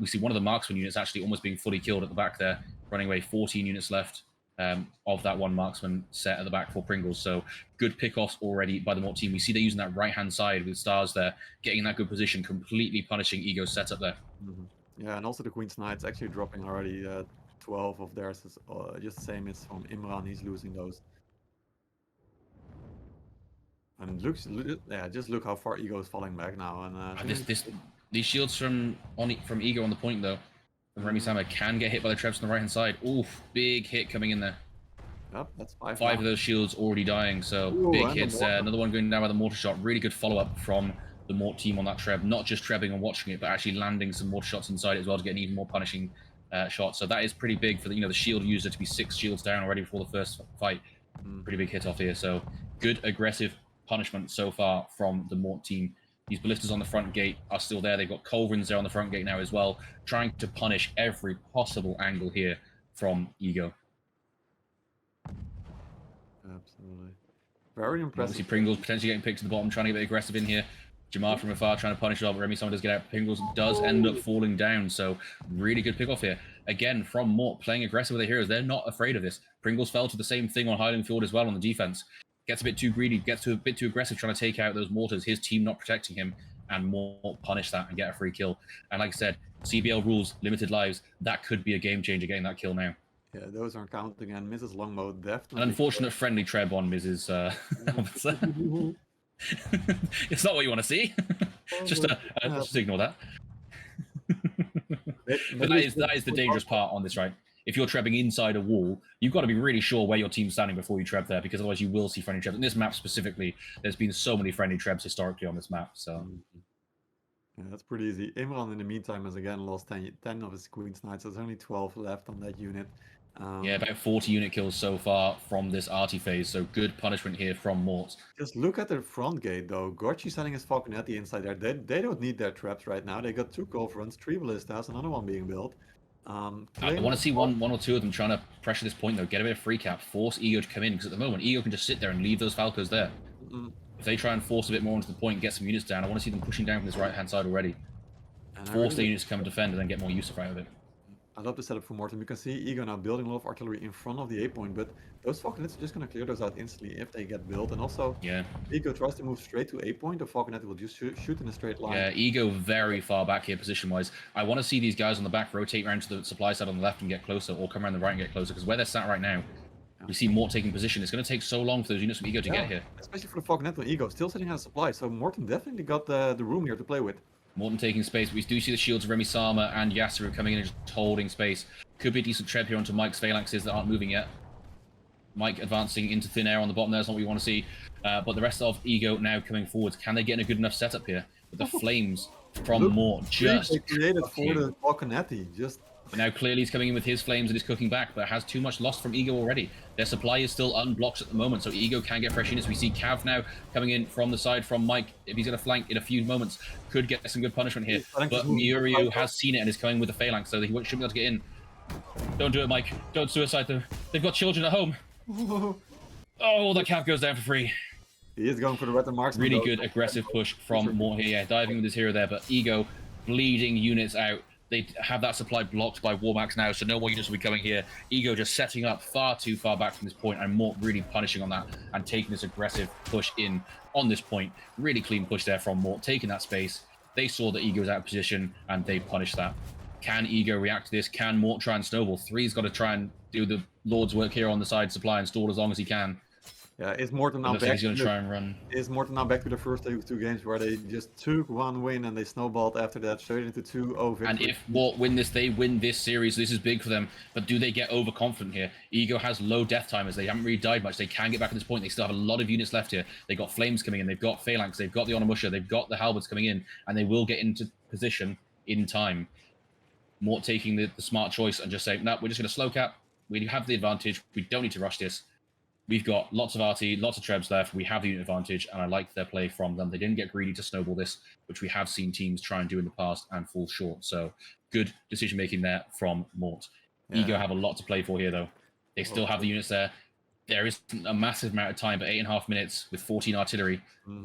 We see one of the marksman units actually almost being fully killed at the back there, running away. 14 units left of that 1 marksman set at the back for Pringles. So good pickoffs already by the Mort team. We see they're using that right-hand side with stars there, getting in that good position, completely punishing Ego's setup there. Yeah, and also the Queen's Knight's actually dropping already 12 of theirs. Is, just the same as from Imran, he's losing those. And just look how far Ego is falling back now. And these shields from Ego on the point though, from Remy Sama, can get hit by the Trebs on the right hand side. Oof, big hit coming in there. Yep, that's 5 of those shields already dying, so big hits there. Another one going down by the mortar shot. Really good follow up from the Mort team on that Treb, not just trebbing and watching it, but actually landing some mortar shots inside it as well to get an even more punishing shot. So that is pretty big for the shield user to be 6 shields down already before the first fight. Pretty big hit off here. So good aggressive punishment so far from the Mort team. These ballistas on the front gate are still there. They've got Culverins there on the front gate now as well, trying to punish every possible angle here from Ego. Absolutely. Very impressive. Obviously, Pringles potentially getting picked to the bottom, trying to get a bit aggressive in here. Jamar from afar trying to punish it up, but Remy Sama does get out. Pringles does end up falling down, so really good pick off here. Again, from Mort, playing aggressive with their heroes. They're not afraid of this. Pringles fell to the same thing on Highland Field as well on the defense. Gets a bit too greedy, gets a bit too aggressive trying to take out those mortars, his team not protecting him, and Mort punish that and get a free kill. And like I said, CBL rules, limited lives, that could be a game changer getting that kill now. Yeah, those aren't counting, and Mrs. Longbow definitely... An unfortunate friendly Treb on Mrs. It's not what you want to see. just ignore that. But that is the dangerous part on this, right? If you're trebbing inside a wall, you've got to be really sure where your team's standing before you treb there, because otherwise you will see friendly trebs. In this map specifically, there's been so many friendly trebs historically on this map. So Yeah, that's pretty easy. Imran, in the meantime, has again lost 10 of his Queen's Knights. There's only 12 left on that unit. Yeah, about 40 unit kills so far from this arty phase, so good punishment here from Mort. Just look at the front gate, though. Gorchi selling his Falconetti inside there. They don't need their traps right now. They got 2 Golf runs, 3 Ballistas, another one being built. I want to see one or two of them trying to pressure this point, though. Get a bit of free cap, force Ego to come in, because at the moment, Ego can just sit there and leave those Falcos there. If they try and force a bit more into the point, get some units down, I want to see them pushing down from this right-hand side already. Force the units to come and defend and then get more use out of it. I love the setup for Mortem. You can see Ego now building a lot of artillery in front of the A point, but those Falconets are just going to clear those out instantly if they get built. And also, yeah, Ego tries to move straight to A point, the Falconet will just shoot in a straight line. Yeah, Ego very far back here position-wise. I want to see these guys on the back rotate around to the supply side on the left and get closer, or come around the right and get closer, because where they're sat right now, we see Mort taking position. It's going to take so long for those units from Ego to get here. Especially for the Falconet when Ego still sitting at supply, so Mortem definitely got the room here to play with. Mortem taking space. We do see the shields of Remy Sama and Yasuru coming in and just holding space. Could be a decent treb here onto Mike's phalanxes that aren't moving yet. Mike advancing into thin air on the bottom there is not what we want to see. But the rest of Ego now coming forwards. Can they get in a good enough setup here? With the flames from Mort just they created for the Falconetti. Now clearly he's coming in with his flames and is cooking back, but has too much lost from Ego already. Their supply is still unblocked at the moment, so Ego can get fresh units. We see Cav now coming in from the side from Mike. If he's going to flank in a few moments, could get some good punishment here. But Muriel has seen it and is coming with the phalanx, so he shouldn't be able to get in. Don't do it, Mike. Don't suicide them. They've got children at home. Oh, the Cav goes down for free. He is going for the red marksman. Really good aggressive push from Mort here. Yeah, diving with his hero there, but Ego bleeding units out. They have that supply blocked by Warmax now, so no more units will be coming here. Ego just setting up far too far back from this point, and Mort really punishing on that and taking this aggressive push in on this point. Really clean push there from Mort, taking that space. They saw that Ego was out of position, and they punished that. Can Ego react to this? Can Mort try and snowball? Three's got to try and do the Lord's work here on the side supply and stall as long as he can. Yeah, is Mortem now back? He's going to try and run. Is Mortem now back to the first two games where they just took one win and they snowballed after that straight into 2-0 victory? And if Mort win this, they win this series. This is big for them. But do they get overconfident here? Ego has low death timers. They haven't really died much. They can get back at this point. They still have a lot of units left here. They've got Flames coming in. They've got Phalanx. They've got the Onimusha. They've got the Halberds coming in. And they will get into position in time. Mort taking the smart choice and just saying, no, we're just going to slow cap. We have the advantage. We don't need to rush this. We've got lots of RT, lots of Trebs left. We have the unit advantage, and I like their play from them. They didn't get greedy to snowball this, which we have seen teams try and do in the past and fall short. So good decision-making there from Mort. Yeah. Ego have a lot to play for here, though. They still have the units there. There isn't a massive amount of time, but 8.5 minutes with 14 artillery.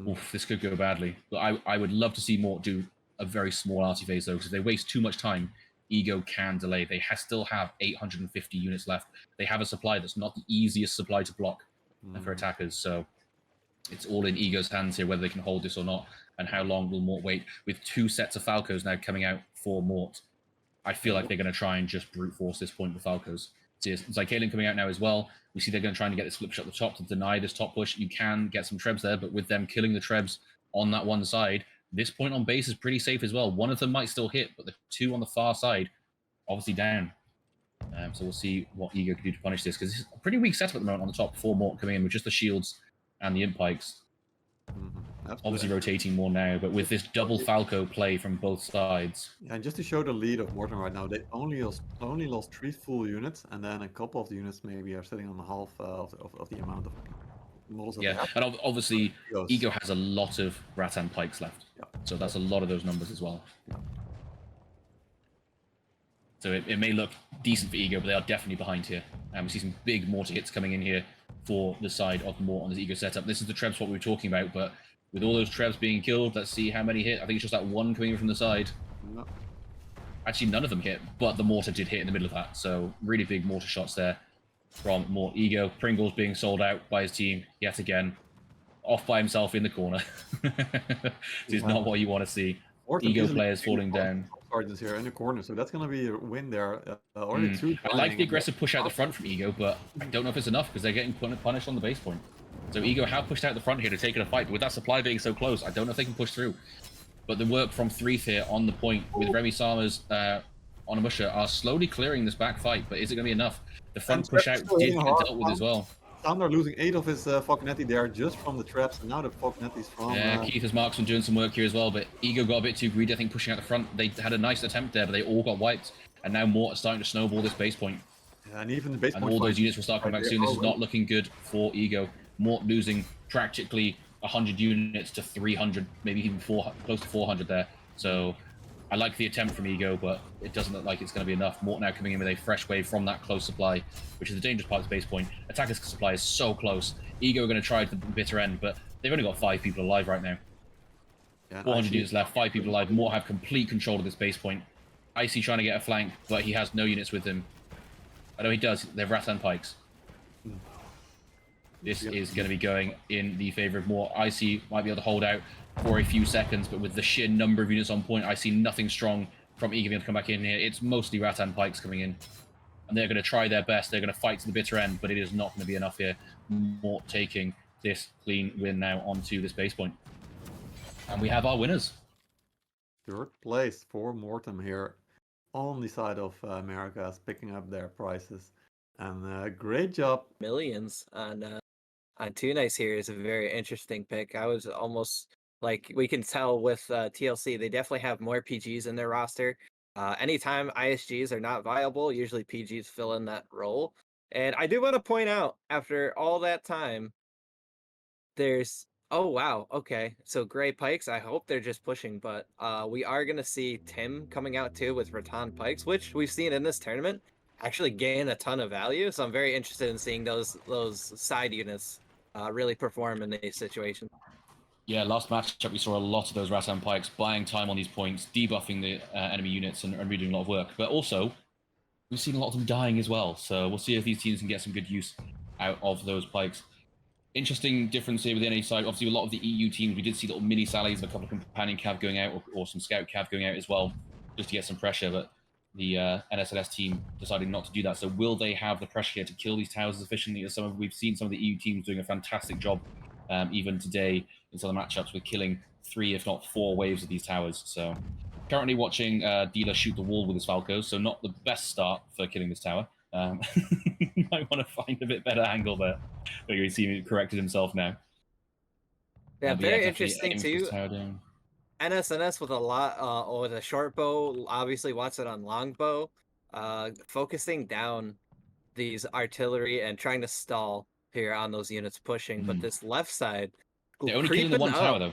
Oof, this could go badly. But I would love to see Mort do a very small RT phase, though, because if they waste too much time, Ego can delay. They still have 850 units left. They have a supply that's not the easiest supply to block for attackers. So it's all in Ego's hands here, whether they can hold this or not, and how long will Mort wait. With 2 sets of Falcos now coming out for Mort, I feel like they're going to try and just brute force this point with Falcos. Zykaelin coming out now as well. We see they're going to try and get this flip shot at the top to deny this top push. You can get some Trebs there, but with them killing the Trebs on that one side, this point on base is pretty safe as well. One of them might still hit, but the 2 on the far side, obviously down. So we'll see what Ego can do to punish this, because it's a pretty weak setup at the moment on the top before Mort coming in with just the shields and the imp pikes. Obviously rotating more now, but with this double Falco play from both sides. Yeah, and just to show the lead of Mortem right now, they only lost 3 full units, and then a couple of the units maybe are sitting on the half of the amount of models. Yeah, and obviously Ego has a lot of Rattan pikes left, so that's a lot of those numbers as well. So it may look decent for Ego, but they are definitely behind here. And we see some big mortar hits coming in here for the side of Mort on this Ego setup. This is the Trebs what we were talking about, but with all those Trebs being killed, let's see how many hit. I think it's just that one coming in from the side. No. Actually, none of them hit, but the mortar did hit in the middle of that. So really big mortar shots there from Mort. Ego. Pringles being sold out by his team yet again. Off by himself in the corner. This is not what you want to see. Ego players falling down. Sergeants here in the corner, so that's going to be a win there. Already 2. I like the aggressive push out the front from Ego, but I don't know if it's enough because they're getting punished on the base point. So Ego have pushed out the front here to take it a fight, but with that supply being so close, I don't know if they can push through. But the work from Threeth here on the point with Remy Sama's Onimusha are slowly clearing this back fight, but is it going to be enough? The front push out did get dealt with as well. Sounder losing 8 of his Fognetti there just from the traps, and now the Fognetti's from... Yeah, Keith as marksman doing some work here as well, but Ego got a bit too greedy, I think, pushing out the front. They had a nice attempt there, but they all got wiped, and now Mort is starting to snowball this base point. Yeah, and even the base and point... all those units will start coming back soon. This is not looking good for Ego. Mort losing practically 100 units to 300, maybe even close to 400 there. So I like the attempt from Ego, but it doesn't look like it's going to be enough. Mort now coming in with a fresh wave from that close supply, which is the dangerous part of the base point. Attacker's supply is so close. Ego are going to try to the bitter end, but they've only got 5 people alive right now. Yeah, 400 units left, 5 people alive. Mort have complete control of this base point. Icy trying to get a flank, but he has no units with him. I know he does. They're Rattan Pikes. This is going to be going in the favor of Mort. Icy might be able to hold out for a few seconds, but with the sheer number of units on point, I see nothing strong from Ego being able to come back in here. It's mostly Rattan Pikes coming in, and they're going to try their best. They're going to fight to the bitter end, but it is not going to be enough here. Mort taking this clean win now onto this base point. And we have our winners. Third place for Mortem here on the side of Americas, picking up their prizes. And great job. Millions on Too Nice here is a very interesting pick. I was almost like, we can tell with TLC, they definitely have more PGs in their roster. Anytime ISGs are not viable, usually PGs fill in that role. And I do want to point out, after all that time, there's... Oh, wow. Okay. So Gray Pikes, I hope they're just pushing, but we are going to see Tim coming out too with Rattan Pikes, which we've seen in this tournament actually gain a ton of value. So I'm very interested in seeing those side units really perform in these situations. Yeah, last matchup we saw a lot of those Rattan Pikes buying time on these points, debuffing the enemy units and really doing a lot of work. But also, we've seen a lot of them dying as well. So we'll see if these teams can get some good use out of those Pikes. Interesting difference here with the NA side. Obviously, a lot of the EU teams, we did see little mini sallies of a couple of companion cav going out or some scout cav going out as well, just to get some pressure. But the NSNS team decided not to do that. So will they have the pressure here to kill these towers as efficiently as we've seen some of the EU teams doing a fantastic job, even today in some of the matchups with killing 3, if not 4 waves of these towers. So currently watching Dealer shoot the wall with his Falcos, so not the best start for killing this tower. Might want to find a bit better angle there. But you see him corrected himself now. Yeah, very interesting too. NSNS with a lot, with a short bow, obviously wants it on long bow, focusing down these artillery and trying to stall here on those units pushing. But this left side, they're only killing the one tower though.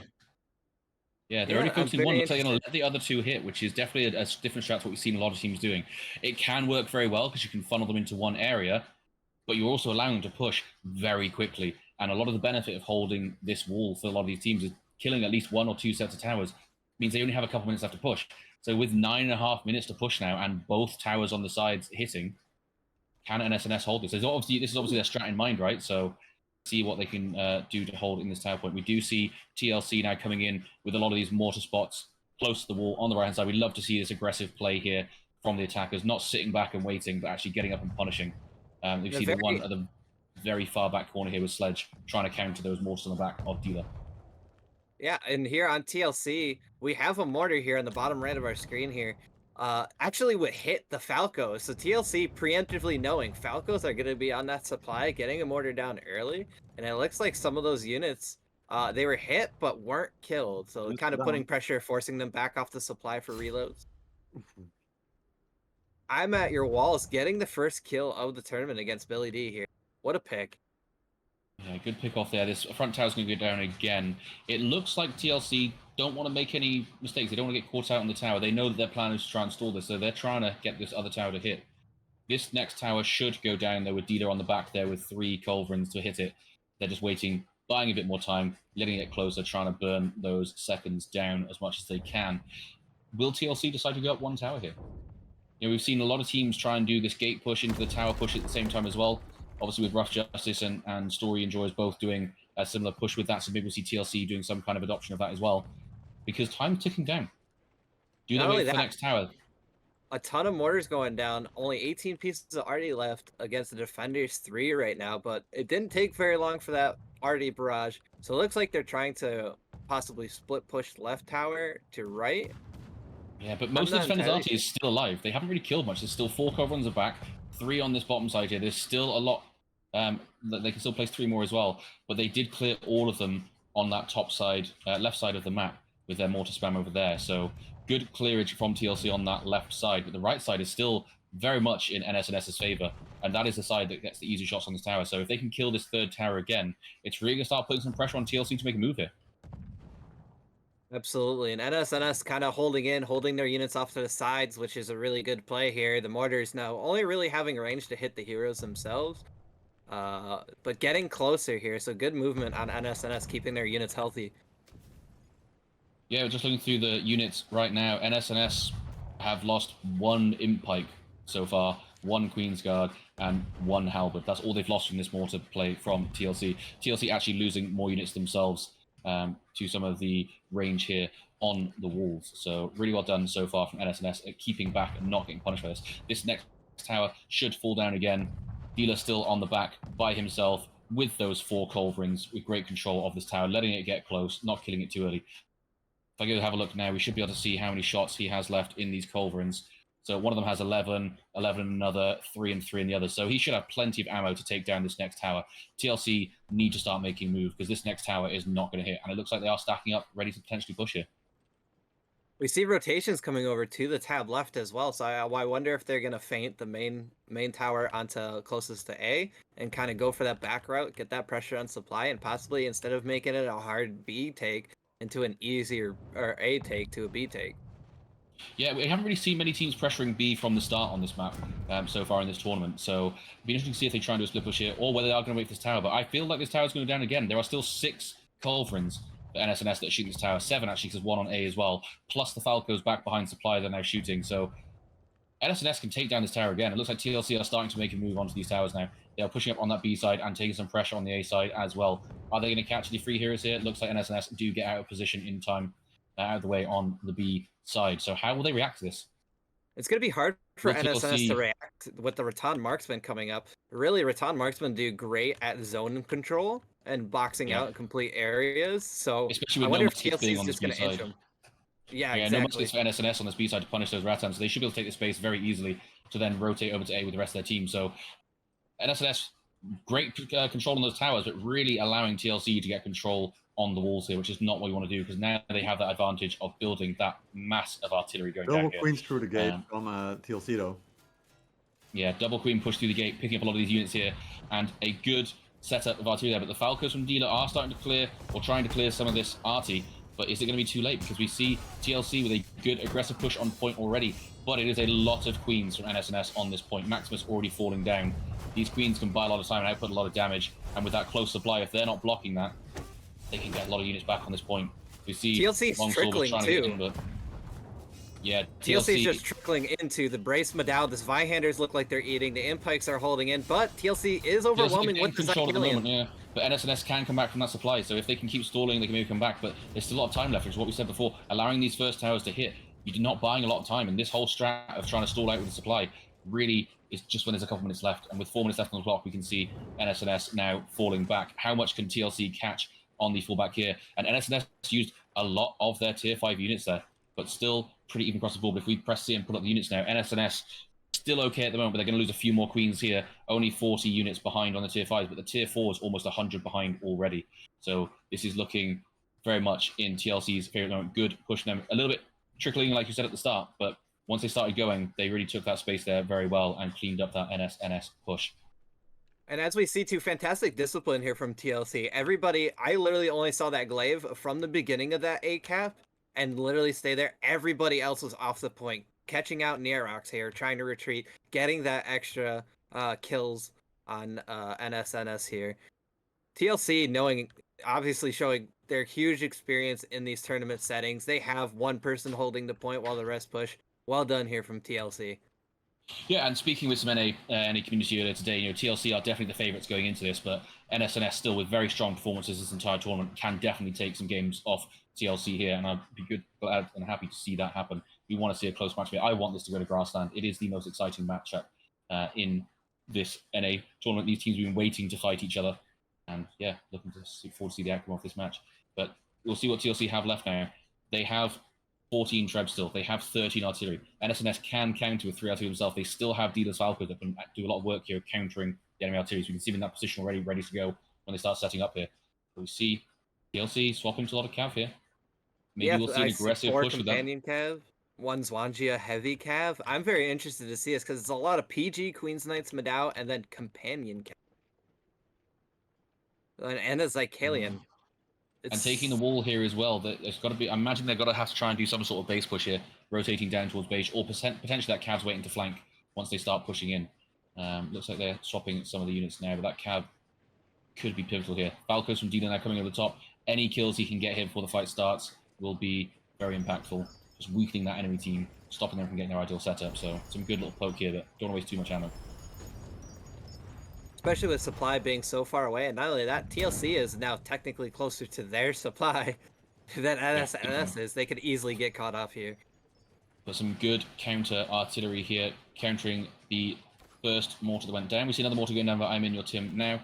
Yeah, they're only focusing one, but they're going to let the other 2 hit, which is definitely a different strat to what we've seen a lot of teams doing. It can work very well because you can funnel them into one area, but you're also allowing them to push very quickly. And a lot of the benefit of holding this wall for a lot of these teams is killing at least 1 or 2 sets of towers. Means they only have a couple minutes left to push. So with 9.5 minutes to push now, and both towers on the sides hitting, can NSNS hold this? This is obviously their strat in mind, right? So see what they can do to hold in this tower point. We do see TLC now coming in with a lot of these mortar spots close to the wall on the right-hand side. We love to see this aggressive play here from the attackers, not sitting back and waiting, but actually getting up and punishing. We've seen the one at the very far back corner here with Sledge trying to counter those mortars on the back of Dealer. Yeah, and here on TLC, we have a mortar here on the bottom right of our screen here. Actually would hit the Falcos. So TLC preemptively knowing Falcos are going to be on that supply, getting a mortar down early. And it looks like some of those units, they were hit but weren't killed. So kind of putting pressure, forcing them back off the supply for reloads. I'm at your walls, getting the first kill of the tournament against Billy D here. What a pick. Yeah, good pick off there. This front tower's going to go down again. It looks like TLC don't want to make any mistakes. They don't want to get caught out on the tower. They know that their plan is to try and stall this, so they're trying to get this other tower to hit. This next tower should go down there with Dealer on the back there with 3 Culverins to hit it. They're just waiting, buying a bit more time, letting it closer, trying to burn those seconds down as much as they can. Will TLC decide to go up 1 tower here? You know, we've seen a lot of teams try and do this gate push into the tower push at the same time as well. Obviously with Rough Justice and Story Enjoys both doing a similar push with that, so maybe we'll see TLC doing some kind of adoption of that as well. Because time's ticking down. Do they wait for the next tower? A ton of mortars going down. Only 18 pieces of arty left against the Defenders 3 right now, but it didn't take very long for that arty barrage. So it looks like they're trying to possibly split push left tower to right. Yeah, but most of the Defenders arty is still alive. They haven't really killed much. There's still 4 Culverins are back, 3 on this bottom side here. There's still a lot They can still place 3 more as well, but they did clear all of them on that top side, left side of the map with their mortar spam over there. So good clearage from TLC on that left side, but the right side is still very much in NSNS's favor, and that is the side that gets the easy shots on this tower. So if they can kill this third tower again, it's really going to start putting some pressure on TLC to make a move here. Absolutely, and NSNS kind of holding their units off to the sides, which is a really good play here. The mortars now only really having range to hit the heroes themselves, but getting closer here, so good movement on NSNS, keeping their units healthy. Yeah, just looking through the units right now, NSNS have lost 1 Imp Pike so far, 1 Queen's Guard, and 1 Halberd. That's all they've lost from this mortar play from TLC. TLC actually losing more units themselves to some of the range here on the walls. So really well done so far from NSNS at keeping back and not getting punished by this. This next tower should fall down again. Dealer still on the back by himself with those 4 culverins with great control of this tower, letting it get close, not killing it too early. If I go have a look now, we should be able to see how many shots he has left in these culverins. So one of them has 11 in another, 3 and 3 in the other. So he should have plenty of ammo to take down this next tower. TLC need to start making a move because this next tower is not going to hit. And it looks like they are stacking up, ready to potentially push here. We see rotations coming over to the tab left as well. So I wonder if they're going to feint the main tower onto closest to A and kind of go for that back route, get that pressure on supply, and possibly instead of making it a hard B take into an easier or A take to a B take. Yeah, we haven't really seen many teams pressuring B from the start on this map so far in this tournament. So it'd be interesting to see if they try and do a split push here or whether they are going to wait for this tower. But I feel like this tower is going to go down again. There are still 6 culverins for NSNS that shoot this tower. 7 actually, because 1 on A as well. Plus the Falcos back behind supply they're now shooting. So NSNS can take down this tower again. It looks like TLC are starting to make a move onto these towers now. They are pushing up on that B side and taking some pressure on the A side as well. Are they going to catch the free heroes here? It looks like NSNS do get out of position in time, out of the way on the B side. So how will they react to this? It's going to be hard for NSNS to react with the Rattan Marksman coming up. Really, Rattan Marksman do great at zone control and boxing out complete areas. So especially with I wonder if TLC is just going to inch them. Yeah, exactly. No for NSNS on this B side to punish those Rattans. So they should be able to take the space very easily to then rotate over to A with the rest of their team. So NSNS, great control on those towers, but really allowing TLC to get control on the walls here, which is not what we want to do because now they have that advantage of building that mass of artillery going down here. Double queens through the gate from TLC though. Yeah, double queen push through the gate, picking up a lot of these units here, and a good setup of artillery there. But the Falcos from Dealer are starting to clear, or trying to clear some of this arty. But is it going to be too late? Because we see TLC with a good aggressive push on point already. But it is a lot of queens from NSNS on this point. Maximus already falling down. These queens can buy a lot of time and output a lot of damage. And with that close supply, if they're not blocking that, they can get a lot of units back on this point. We see TLC's trickling too. In, but yeah, TLC's just trickling into the Brace Medal. The Zweihanders look like they're eating. The Impikes are holding in, but TLC is overwhelming with the control at the moment, yeah. But NSNS can come back from that supply, so if they can keep stalling, they can maybe come back. But there's still a lot of time left, which is what we said before. Allowing these first towers to hit, you're not buying a lot of time, and this whole strat of trying to stall out with the supply really is just when there's a couple minutes left. And with 4 minutes left on the clock, we can see NSNS now falling back. How much can TLC catch on the fallback here? And NSNS used a lot of their tier 5 units there, but still pretty even across the board. But if we press C and pull up the units now, NSNS still okay at the moment, but they're going to lose a few more queens here. Only 40 units behind on the tier 5s, but the tier 4 is almost 100 behind already. So this is looking very much in TLC's favor at the moment. Good, pushing them a little bit, trickling like you said at the start, but once they started going, they really took that space there very well and cleaned up that NSNS push. And as we see too, fantastic discipline here from TLC. Everybody, I literally only saw that glaive from the beginning of that A cap and literally stay there. Everybody else was off the point, catching out Nerox here, trying to retreat, getting that extra kills on NSNS here. TLC knowing, obviously showing their huge experience in these tournament settings. They have one person holding the point while the rest push. Well done here from TLC. Yeah, and speaking with some NA community earlier today, you know, TLC are definitely the favourites going into this, but NSNS still with very strong performances this entire tournament can definitely take some games off TLC here, and I'd be glad and happy to see that happen. We want to see a close match here. I want this to go to Grassland. It is the most exciting matchup in this NA tournament. These teams have been waiting to fight each other, and yeah, looking forward to see the outcome of this match. But we'll see what TLC have left now. They have 14 Trebs still. They have 13 artillery. NSNS can counter with 3 artillery themselves. They still have Dealer's Falcons that can do a lot of work here countering the enemy artillery. So we can see them in that position already, ready to go when they start setting up here. But we see TLC swapping to a lot of cav here. Maybe we'll see an aggressive push with that. Companion cav, one Zwangia heavy cav. I'm very interested to see this because it's a lot of PG Queen's Knights Madao and then companion cav. And a Zycalian. And taking the wall here as well. There's got to be. I imagine they've got to have to try and do some sort of base push here, rotating down towards base, or potentially that cav's waiting to flank once they start pushing in. Looks like they're swapping some of the units now, but that cav could be pivotal here. Falcos from Dino now coming over the top. Any kills he can get here before the fight starts will be very impactful. Just weakening that enemy team, stopping them from getting their ideal setup. So some good little poke here, but don't want to waste too much ammo. Especially with supply being so far away, and not only that, TLC is now technically closer to their supply than NSNS is. They could easily get caught off here. But some good counter artillery here, countering the first mortar that went down. We see another mortar going down, but I'm in your Tim now.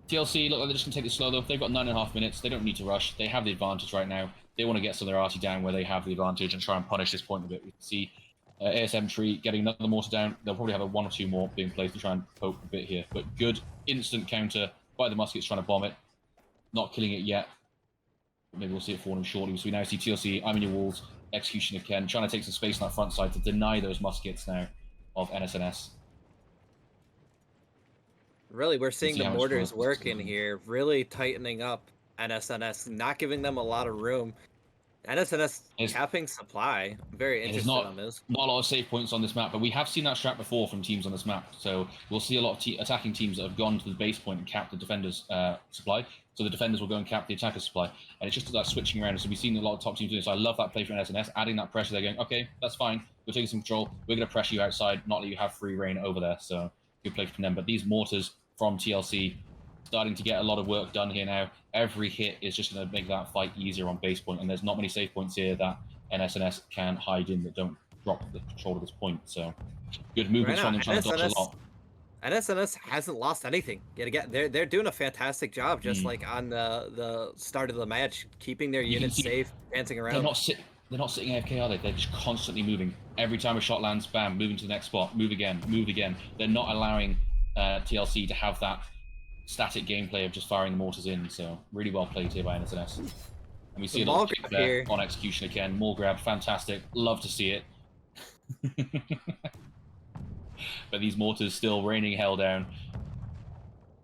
TLC look like they're just going to take this slow though. They've got 9.5 minutes. They don't need to rush. They have the advantage right now. They want to get some of their arty down where they have the advantage and try and punish this point a bit. We can see ASM tree getting another mortar down. They'll probably have a 1 or 2 more being placed to try and poke a bit here. But good instant counter by the muskets trying to bomb it. Not killing it yet. But maybe we'll see it falling shortly. So we now see TLC, I'm in your walls, execution of Ken, trying to take some space on that front side to deny those muskets now of NSNS. Really, we're seeing the mortars work in here, really tightening up NSNS, not giving them a lot of room. NSNS capping supply. I'm very interested on this. Not a lot of save points on this map, but we have seen that strat before from teams on this map. So we'll see a lot of attacking teams that have gone to the base point and capped the defenders' supply. So the defenders will go and cap the attacker's supply. And it's just that switching around. So we've seen a lot of top teams doing this. So I love that play from NSNS, adding that pressure. They're going, okay, that's fine. We're taking some control. We're going to pressure you outside, not let you have free reign over there. So good play from them. But these mortars from TLC starting to get a lot of work done here now. Every hit is just going to make that fight easier on base point, and there's not many save points here that NSNS can hide in that don't drop the control at this point. So good movements from them, trying to dodge a lot. NSNS hasn't lost anything yet again. They're doing a fantastic job, just like on the start of the match, keeping their units safe, dancing around. They're not sitting AFK, are they? They're just constantly moving. Every time a shot lands, bam, moving to the next spot, move again, move again. They're not allowing TLC to have that static gameplay of just firing the mortars in. So really well played here by NSNS. And we see a little kick there on execution again. More grab, fantastic. Love to see it. But these mortars still raining hell down.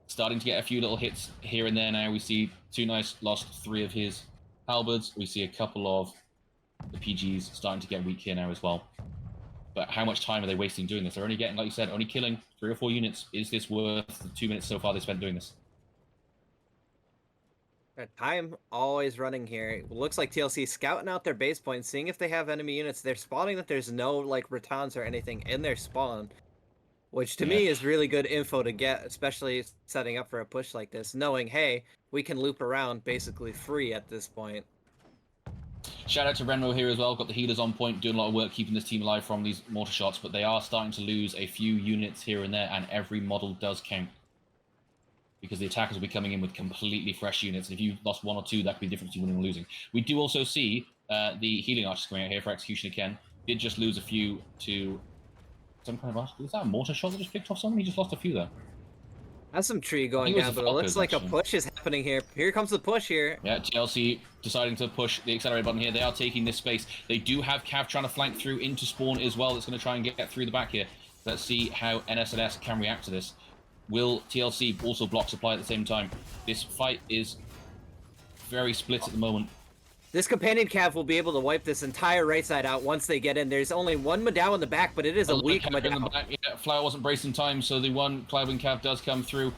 Starting to get a few little hits here and there now. We see Too Nice lost 3 of his halberds. We see a couple of the PGs starting to get weak here now as well. But how much time are they wasting doing this? They're only getting, like you said, only killing 3 or 4 units. Is this worth the 2 minutes so far they spent doing this? Time always running here. It looks like TLC scouting out their base points, seeing if they have enemy units. They're spotting that there's no like ratans or anything in their spawn, which to me is really good info to get, especially setting up for a push like this, knowing, hey, we can loop around basically free at this point. Shout out to Renmo here as well. Got the healers on point, doing a lot of work keeping this team alive from these mortar shots, but they are starting to lose a few units here and there, and every model does count. Because the attackers will be coming in with completely fresh units. If you lost 1 or 2, that could be the difference between winning and losing. We do also see the healing archers coming out here for execution again. Did just lose a few to some kind of archer. Was that a mortar shot that just picked off someone? He just lost a few there. Has some tree going down, but it looks like a push is happening here. Here comes the push here. Yeah, TLC deciding to push the accelerator button here. They are taking this space. They do have Cav trying to flank through into spawn as well. It's going to try and get through the back here. Let's see how NSNS can react to this. Will TLC also block supply at the same time? This fight is very split at the moment. This companion cav will be able to wipe this entire right side out once they get in. There's only 1 Madao in the back, but it is a weak Madao. Yeah, Flower wasn't braced in time, so the one Cloudwing cav does come through,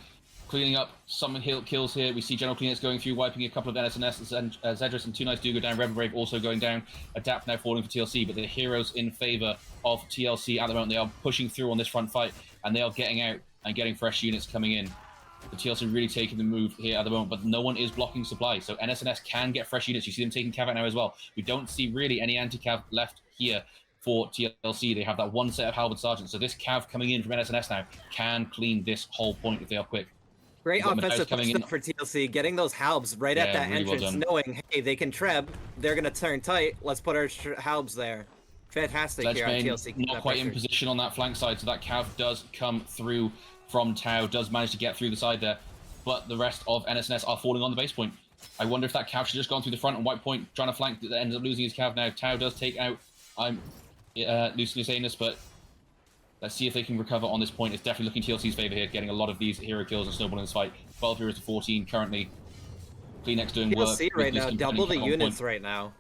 cleaning up some kills here. We see General Cleaners going through, wiping a couple of NSNS, and Zedris and Too Nice do go down. Reverend Brave also going down. Adapt now falling for TLC, but the heroes in favor of TLC at the moment. They are pushing through on this front fight, and they are getting out and getting fresh units coming in. The TLC really taking the move here at the moment, but no one is blocking supply. So NSNS can get fresh units. You see them taking Cav out now as well. We don't see really any anti-Cav left here for TLC. They have that 1 set of Halberd Sergeants. So this Cav coming in from NSNS now can clean this whole point if they are quick. Great offensive stuff for TLC, getting those halbs right at that really entrance, knowing, hey, they can treb, they're going to turn tight, let's put our halbs there. Fantastic here on TLC. Not quite in position on that flank side, so that Cav does come through from Tau does manage to get through the side there, but the rest of NSNS are falling on the base point. I wonder if that Cav should just gone through the front and White Point trying to flank that ends up losing his Cav now. Tau does take out, I'm loosely saying this, but let's see if they can recover on this point. It's definitely looking TLC's favor here, getting a lot of these hero kills and snowballing this fight. 12 heroes to 14 currently. Kleenex doing work. TLC right now, double the units right now.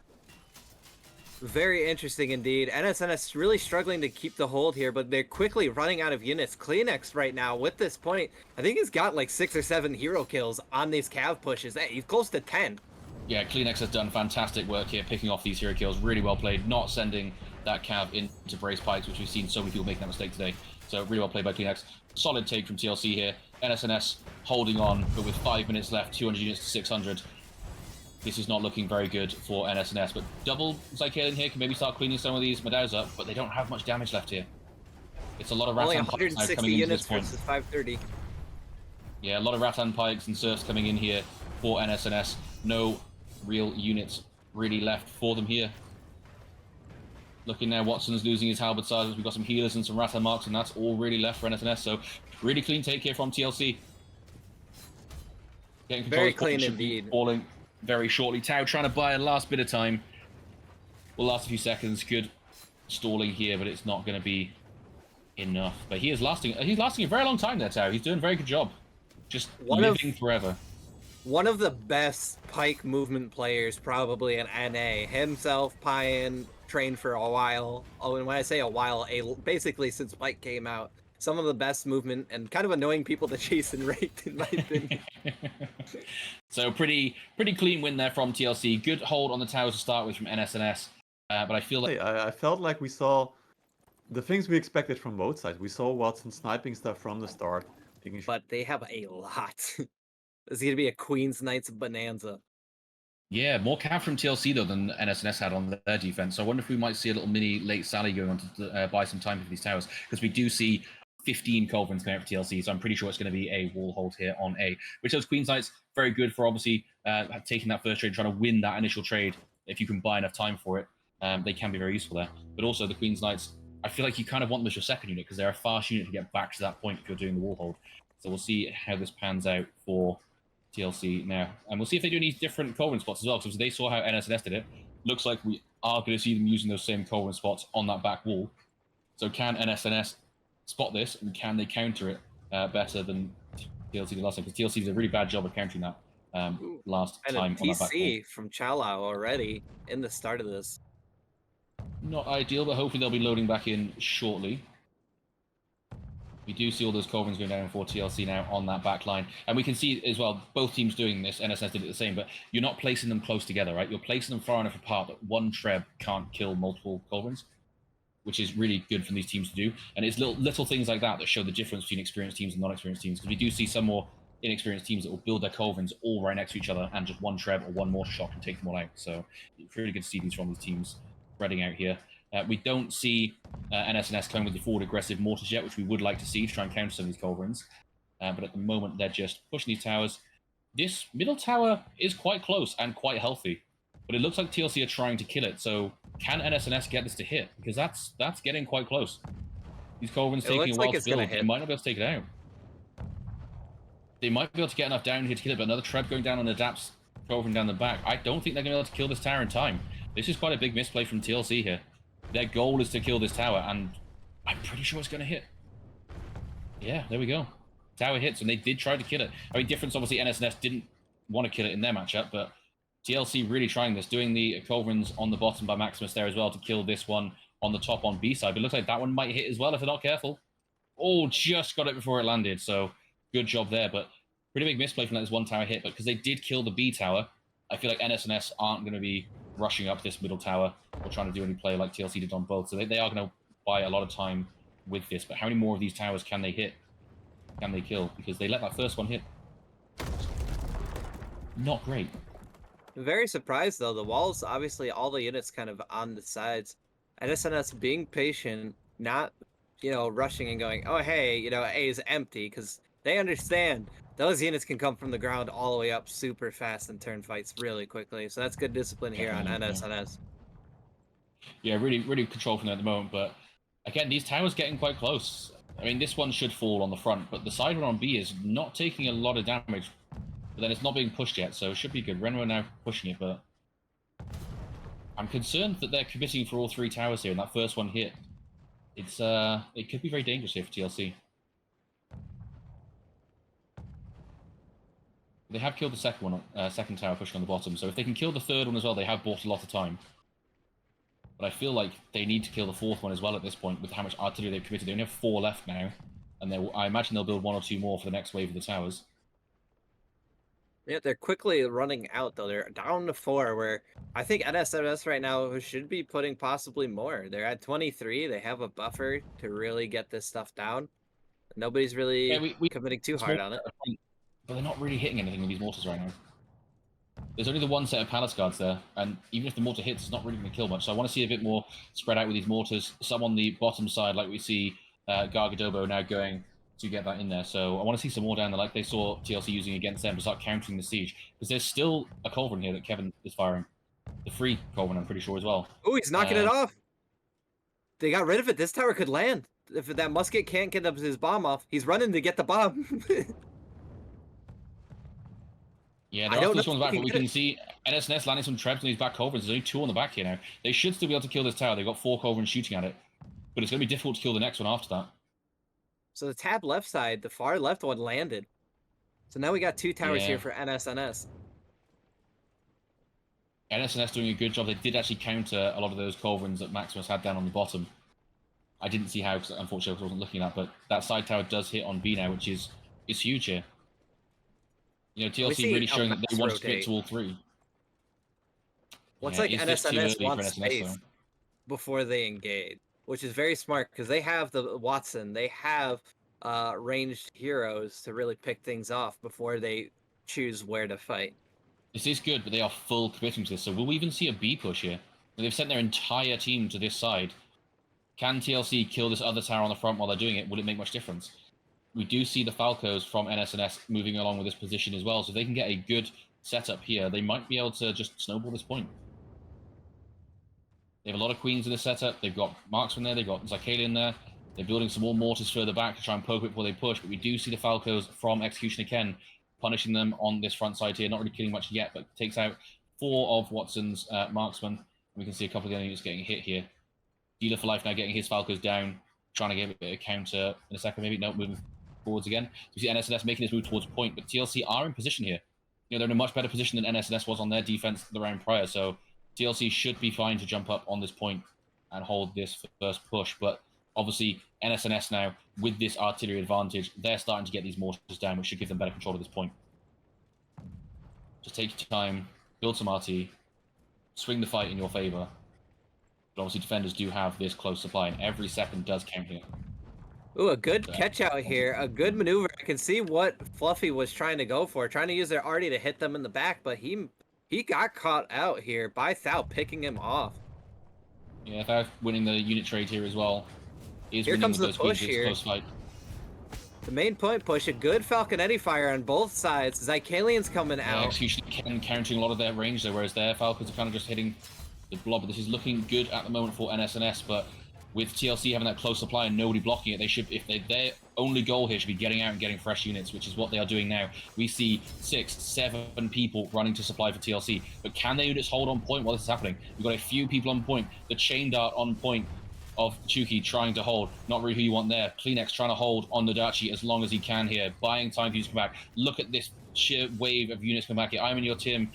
Very interesting indeed. NSNS really struggling to keep the hold here, but they're quickly running out of units. Kleenex right now, with this point, I think he's got like 6 or 7 hero kills on these Cav pushes. Hey, he's close to 10. Yeah, Kleenex has done fantastic work here, picking off these hero kills. Really well played, not sending that Cav into brace pikes, which we've seen so many people making that mistake today. So really well played by Kleenex. Solid take from TLC here. NSNS holding on, but with 5 minutes left, 200 units to 600. This is not looking very good for NSNS, but double Zykaelin here can maybe start cleaning some of these Madaus up, but they don't have much damage left here. It's a lot of Rattan Pikes now coming into this point. Versus 530. Yeah, a lot of Rattan Pikes and Surfs coming in here for NSNS. No real units really left for them here. Looking now, Watson's losing his Halberd Sergeants. We've got some healers and some Rattan Marks, and that's all really left for NSNS, so really clean take here from TLC. Getting control Very clean indeed. Falling very shortly. Tau trying to buy a last bit of time. Will last a few seconds. Good stalling here, but it's not going to be enough. But he is lasting. He's lasting a very long time there, Tau. He's doing a very good job. Just living forever. One of the best Pike movement players probably in NA. Himself, Pyan, trained for a while. Oh, and when I say a while, basically since Pike came out. Some of the best movement and kind of annoying people to chase and rate, in my opinion. So pretty clean win there from TLC. Good hold on the towers to start with from NSNS. But I feel like I felt like we saw the things we expected from both sides. We saw Watson sniping stuff from the start. But they have a lot. This is going to be a Queen's Knights bonanza. Yeah, more cap from TLC though than NSNS had on their defense. So I wonder if we might see a little mini late Sally going on to buy some time for these towers, because we do see 15 Culverins coming out for TLC, so I'm pretty sure it's going to be a wall hold here on A. Which those Queen's Knights, very good for obviously taking that first trade, trying to win that initial trade. If you can buy enough time for it, they can be very useful there. But also the Queen's Knights, I feel like you kind of want them as your second unit, because they're a fast unit to get back to that point if you're doing the wall hold. So we'll see how this pans out for TLC now. And we'll see if they do any different Culverin spots as well, because they saw how NSNS did it. Looks like we are going to see them using those same Culverin spots on that back wall. So can NSNS spot this, and can they counter it better than TLC did last time? Because TLC did a really bad job of countering that last and time a on that back wall. PC from Chalao already in the start of this. Not ideal, but hopefully they'll be loading back in shortly. We do see all those Culverins going down for TLC now on that back line. And we can see as well, both teams doing this, NSNS did it the same, but you're not placing them close together, right? You're placing them far enough apart that one Treb can't kill multiple Culverins, which is really good for these teams to do. And it's little things like that that show the difference between experienced teams and non-experienced teams, because we do see some more inexperienced teams that will build their Culverins all right next to each other, and just one Treb or one mortar shot can take them all out. So it's really good to see these from these teams spreading out here. We don't see NSNS coming with the forward aggressive mortars yet, which we would like to see to try and counter some of these Culverins. But at the moment, they're just pushing these towers. This middle tower is quite close and quite healthy, but it looks like TLC are trying to kill it. So can NSNS get this to hit? Because that's getting quite close. These Culverins taking a while to build. They might not be able to take it out. They might be able to get enough down here to kill it, but another Treb going down on Adapt's Culverin down the back. I don't think they're going to be able to kill this tower in time. This is quite a big misplay from TLC here. Their goal is to kill this tower, and I'm pretty sure it's going to hit. Yeah, there we go. Tower hits, and they did try to kill it. I mean, difference, obviously, NSNS didn't want to kill it in their matchup, but TLC really trying this, doing the Culverins on the bottom by Maximus there as well to kill this one on the top on B side. But it looks like that one might hit as well if they're not careful. Oh, just got it before it landed, so good job there. But pretty big misplay from that this one tower hit, but because they did kill the B tower, I feel like NSNS aren't going to be rushing up this middle tower or trying to do any play like TLC did on both. So they are going to buy a lot of time with this. But how many more of these towers can they hit? Can they kill? Because they let that first one hit. Not great. Very surprised though. The walls, obviously, all the units kind of on the sides. NSNS being patient, not, rushing and going, oh, hey, A is empty, because they understand those units can come from the ground all the way up super fast and turn fights really quickly. So that's good discipline here on NSNS. Yeah, really control from there at the moment. But again, these towers getting quite close. I mean, this one should fall on the front, but the side one on B is not taking a lot of damage. But then it's not being pushed yet, so it should be good. Renmo now pushing it, but I'm concerned that they're committing for all 3 towers here, and that first one hit. It could be very dangerous here for TLC. They have killed the second one, second tower pushing on the bottom, so if they can kill the third one as well, they have bought a lot of time. But I feel like they need to kill the fourth one as well at this point, with how much artillery they've committed. They only have 4 left now, and I imagine they'll build 1 or 2 more for the next wave of the towers. Yeah, they're quickly running out, though. They're down to 4, where I think NSNS right now should be putting possibly more. They're at 23. They have a buffer to really get this stuff down. Nobody's really committing too hard on it. But they're not really hitting anything with these mortars right now. There's only the 1 set of palace guards there, and even if the mortar hits, it's not really going to kill much. So I want to see a bit more spread out with these mortars. Some on the bottom side, like we see Gargadobo now going to get that in there. So I want to see some more down there, like they saw TLC using against them to start countering the siege. Because there's still a culverin here that Kevin is firing. The free culverin, I'm pretty sure, as well. Oh, he's knocking it off. They got rid of it. This tower could land. If that musket can't get his bomb off, he's running to get the bomb. Yeah, there are still some on the back, but we can see NSNS landing some traps on these back culverins. There's only 2 on the back here now. They should still be able to kill this tower. They've got 4 culverins shooting at it. But it's going to be difficult to kill the next one after that. So the tab left side, the far left one landed. So now we got 2 towers here for NSNS. NSNS doing a good job. They did actually counter a lot of those culverins that Maximus had down on the bottom. I didn't see how, because unfortunately I wasn't looking at that, but that side tower does hit on B now, which is huge here. You know, TLC really showing that they want to get to all 3. Looks like NSNS wants space before they engage, which is very smart because they have the Watson, they have ranged heroes to really pick things off before they choose where to fight. This is good, but they are full committing to this. So will we even see a B push here? They've sent their entire team to this side. Can TLC kill this other tower on the front while they're doing it? Will it make much difference? We do see the Falcos from NSNS moving along with this position as well. So if they can get a good setup here, they might be able to just snowball this point. They have a lot of queens in this setup. They've got marksmen there. They've got Zycalian there. They're building some more mortars further back to try and poke it before they push. But we do see the Falcos from Executioner Ken punishing them on this front side here. Not really killing much yet, but takes out 4 of Watson's marksmen. We can see a couple of the other units getting hit here. Dealer for Life now getting his Falcos down, trying to get a bit of counter in a second, maybe. No, moving forwards again. We see NSNS making this move towards point, but TLC are in position here. You know, they're in a much better position than NSNS was on their defense the round prior, so TLC should be fine to jump up on this point and hold this first push. But obviously, NSNS now, with this artillery advantage, they're starting to get these mortars down, which should give them better control at this point. Just take your time, build some RT, swing the fight in your favor. But obviously, defenders do have this close supply, and every second does count here. Ooh, a good catch out here, a good maneuver. I can see what Fluffy was trying to go for, trying to use their arty to hit them in the back, but he got caught out here by Thao picking him off. Yeah, Thao winning the unit trade here as well. Here comes the push here. Close fight. The main point push, a good Falconetti fire on both sides. Zycalian's coming out. Execution countering a lot of their range there, whereas their Falcons are kind of just hitting the blob. But this is looking good at the moment for NSNS, but with TLC having that close supply and nobody blocking it, they should, their only goal here should be getting out and getting fresh units, which is what they are doing now. We see 6, 7 people running to supply for TLC, but can their units hold on point while this is happening? We've got a few people on point. The chain dart on point of Chuki trying to hold, not really who you want there. Kleenex trying to hold on the Dachi as long as he can here, buying time for you to come back. Look at this sheer wave of units coming back here. I'm in your Tim,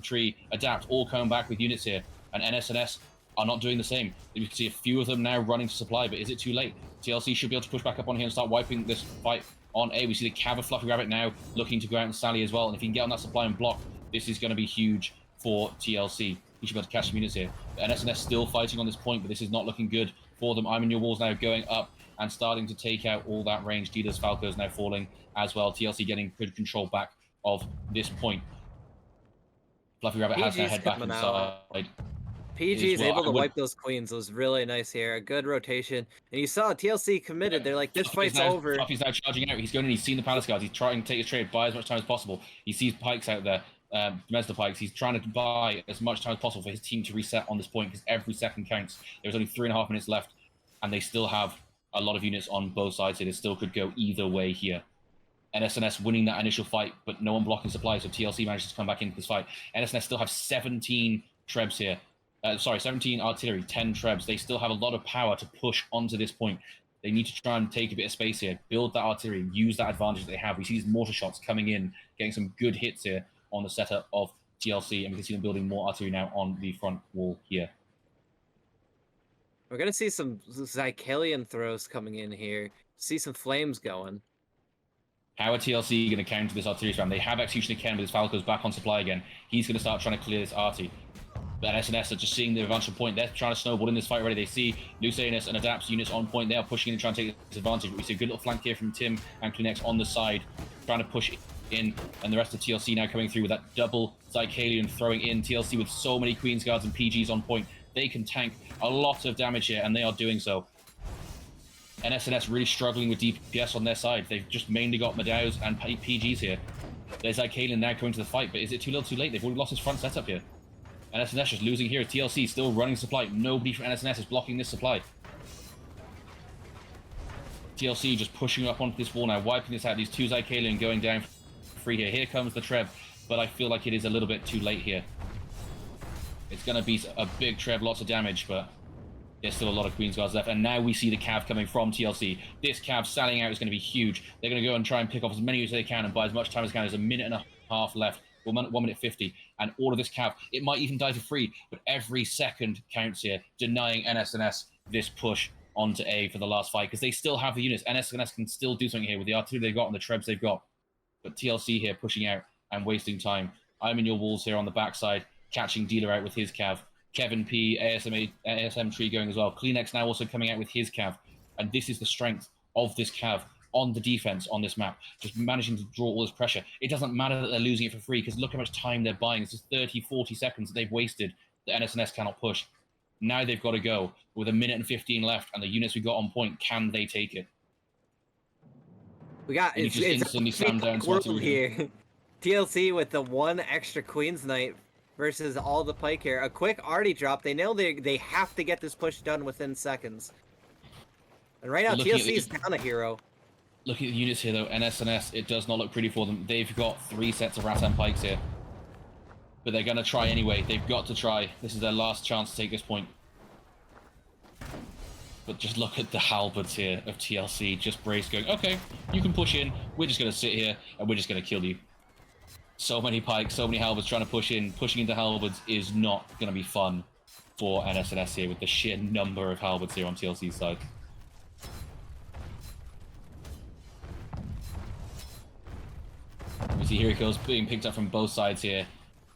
Tree, Adapt, all coming back with units here, and NSNS are not doing the same. You can see a few of them now running to supply, but is it too late? TLC should be able to push back up on here and start wiping this fight on A. We see the Cav of Fluffy Rabbit now looking to go out and sally as well, and if he can get on that supply and block, this is going to be huge for TLC. He should be able to catch some units here. But NSNS still fighting on this point, but this is not looking good for them. I'm in your walls now going up and starting to take out all that range. Dealer's Falcos now falling as well. TLC getting good control back of this point. Fluffy Rabbit has to head back inside. PG is able to wipe those queens. It was really nice here. A good rotation. And you saw TLC committed. They're like, this fight's over. Fluffy's now charging out. He's going in. He's seen the palace guards. He's trying to take his trade, buy as much time as possible. He sees pikes out there. Domestic pikes. He's trying to buy as much time as possible for his team to reset on this point because every second counts. There's only 3.5 minutes left, and they still have a lot of units on both sides here. It still could go either way here. NSNS winning that initial fight, but no one blocking supplies, so TLC manages to come back into this fight. NSNS still have 17 trebs here. 17 artillery, 10 trebs. They still have a lot of power to push onto this point. They need to try and take a bit of space here, build that artillery, use that advantage that they have. We see these mortar shots coming in, getting some good hits here on the setup of TLC, and we can see them building more artillery now on the front wall here. We're going to see some Zycalian throws coming in here. See some flames going. How are TLC going to counter this artillery spam? They have Executioner Ken, but his Falco's back on supply again. He's going to start trying to clear this arty. But NSNS are just seeing the advantage point. They're trying to snowball in this fight already. They see Lucanus and Adapt's units on point. They are pushing in and trying to take this advantage. But we see a good little flank here from Tim and Kleenex on the side, trying to push in. And the rest of TLC now coming through with that double Zycalian throwing in. TLC with so many Queen's Guards and PGs on point. They can tank a lot of damage here, and they are doing so. NSNS really struggling with DPS on their side. They've just mainly got Madaus and PGs here. There's Zycalian now coming to the fight, but is it too little too late? They've already lost his front setup here. NSNS just losing here. TLC still running supply. Nobody from NSNS is blocking this supply. TLC just pushing up onto this wall now, wiping this out. These two Zycalian going down free here. Here comes the Treb, but I feel like it is a little bit too late here. It's going to be a big Treb, lots of damage, but there's still a lot of Queen's Guards left. And now we see the Cav coming from TLC. This Cav sallying out is going to be huge. They're going to go and try and pick off as many as they can and buy as much time as they can. There's a minute and a half left. 1 minute 50, and all of this Cav, it might even die for free, but every second counts here, denying NSNS this push onto A for the last fight, because they still have the units. NSNS can still do something here with the artillery they've got and the trebs they've got, but TLC here pushing out and wasting time. I'm in your walls here on the backside, catching Dealer out with his Cav. Kevin P, ASM tree going as well. Kleenex now also coming out with his Cav, and this is the strength of this Cav on the defense on this map, just managing to draw all this pressure. It doesn't matter that they're losing it for free, because look how much time they're buying. This is 30, 40 seconds that they've wasted that NSNS cannot push. Now they've got to go with 1 minute and 15 left, and the units we got on point, can they take it? We got it's instantly slam down here. TLC with the 1 extra Queen's Knight versus all the Pike here. A quick arty drop. They know they have to get this push done within seconds. And right now, TLC is down a hero. Look at the units here, though. NSNS, it does not look pretty for them. They've got 3 sets of Rattan Pikes here. But they're going to try anyway. They've got to try. This is their last chance to take this point. But just look at the halberds here of TLC. Just brace going, okay, you can push in. We're just going to sit here, and we're just going to kill you. So many Pikes, so many halberds trying to push in. Pushing into halberds is not going to be fun for NSNS here with the sheer number of halberds here on TLC's side. We see here it goes, being picked up from both sides here,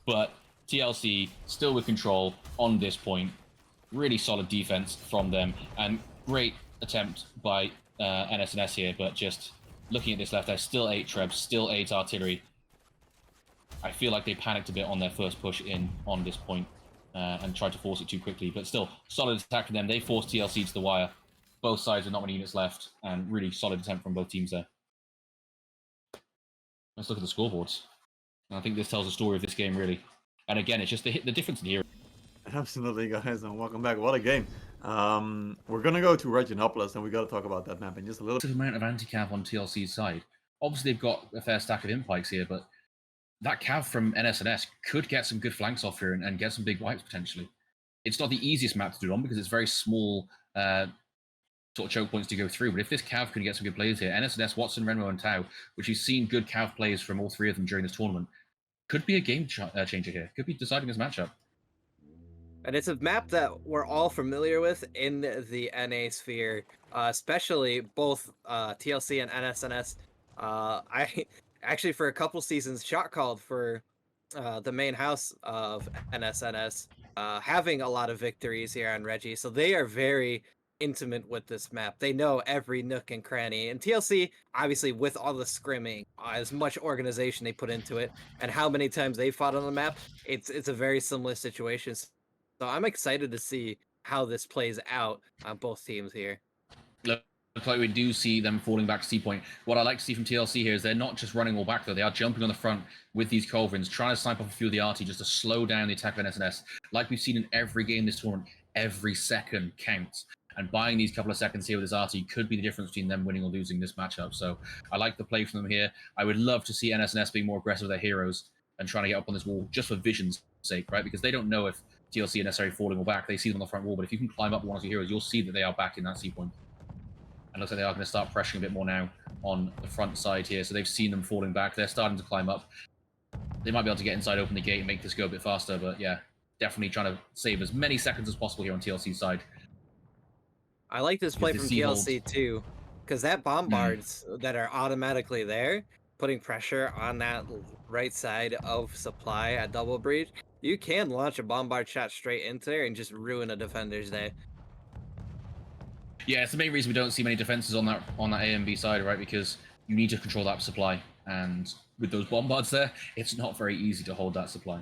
but TLC still with control on this point. Really solid defense from them, and great attempt by NSNS here, but just looking at this left, there's still 8 trebs, still 8 artillery. I feel like they panicked a bit on their first push in on this point and tried to force it too quickly, but still, solid attack from them. They forced TLC to the wire. Both sides with not many units left, and really solid attempt from both teams there. Let's look at the scoreboards. I think this tells the story of this game, really. And again, it's just the difference in here. Absolutely, guys, and welcome back. What a game. We're going to go to Reginopolis, and we got to talk about that map in just a little bit. The amount of anti-cav on TLC's side. Obviously, they've got a fair stack of impikes here, but that cav from NSNS could get some good flanks off here and get some big wipes, potentially. It's not the easiest map to do it on, because it's very small sort of choke points to go through, but if this cav can get some good players here, NSNS, Watson, Renmo, and Tau, which you've seen good cav plays from all 3 of them during this tournament, could be a game changer here. Could be deciding this matchup. And it's a map that we're all familiar with in the NA sphere, especially both TLC and NSNS. I actually, for a couple seasons, shot called for the main house of NSNS, having a lot of victories here on Reggie, so they are very intimate with this map. They know every nook and cranny. And TLC, obviously, with all the scrimming, as much organization they put into it, and how many times they fought on the map, it's a very similar situation. So I'm excited to see how this plays out on both teams here. Look like we do see them falling back to C-point. What I like to see from TLC here is they're not just running all back, though. They are jumping on the front with these culverins, trying to snipe off a few of the RT just to slow down the attack of NSNS. Like we've seen in every game this tournament, every second counts. and buying these couple of seconds here with his arty could be the difference between them winning or losing this matchup. So I like the play from them here. I would love to see NSNS being more aggressive with their heroes and trying to get up on this wall just for vision's sake, right? Because they don't know if TLC are necessarily falling or back. They see them on the front wall, but if you can climb up one of your heroes, you'll see that they are back in that C point. And looks like they are going to start pressuring a bit more now on the front side here. So they've seen them falling back. They're starting to climb up. They might be able to get inside, open the gate, and make this go a bit faster. But yeah, definitely trying to save as many seconds as possible here on TLC's side. I like this play from TLC too, because that bombards that are automatically there, putting pressure on that right side of supply at double breach, you can launch a bombard shot straight into there and just ruin a defender's day. Yeah, it's the main reason we don't see many defenses on that A and B side, right? Because you need to control that supply, and with those bombards there, it's not very easy to hold that supply.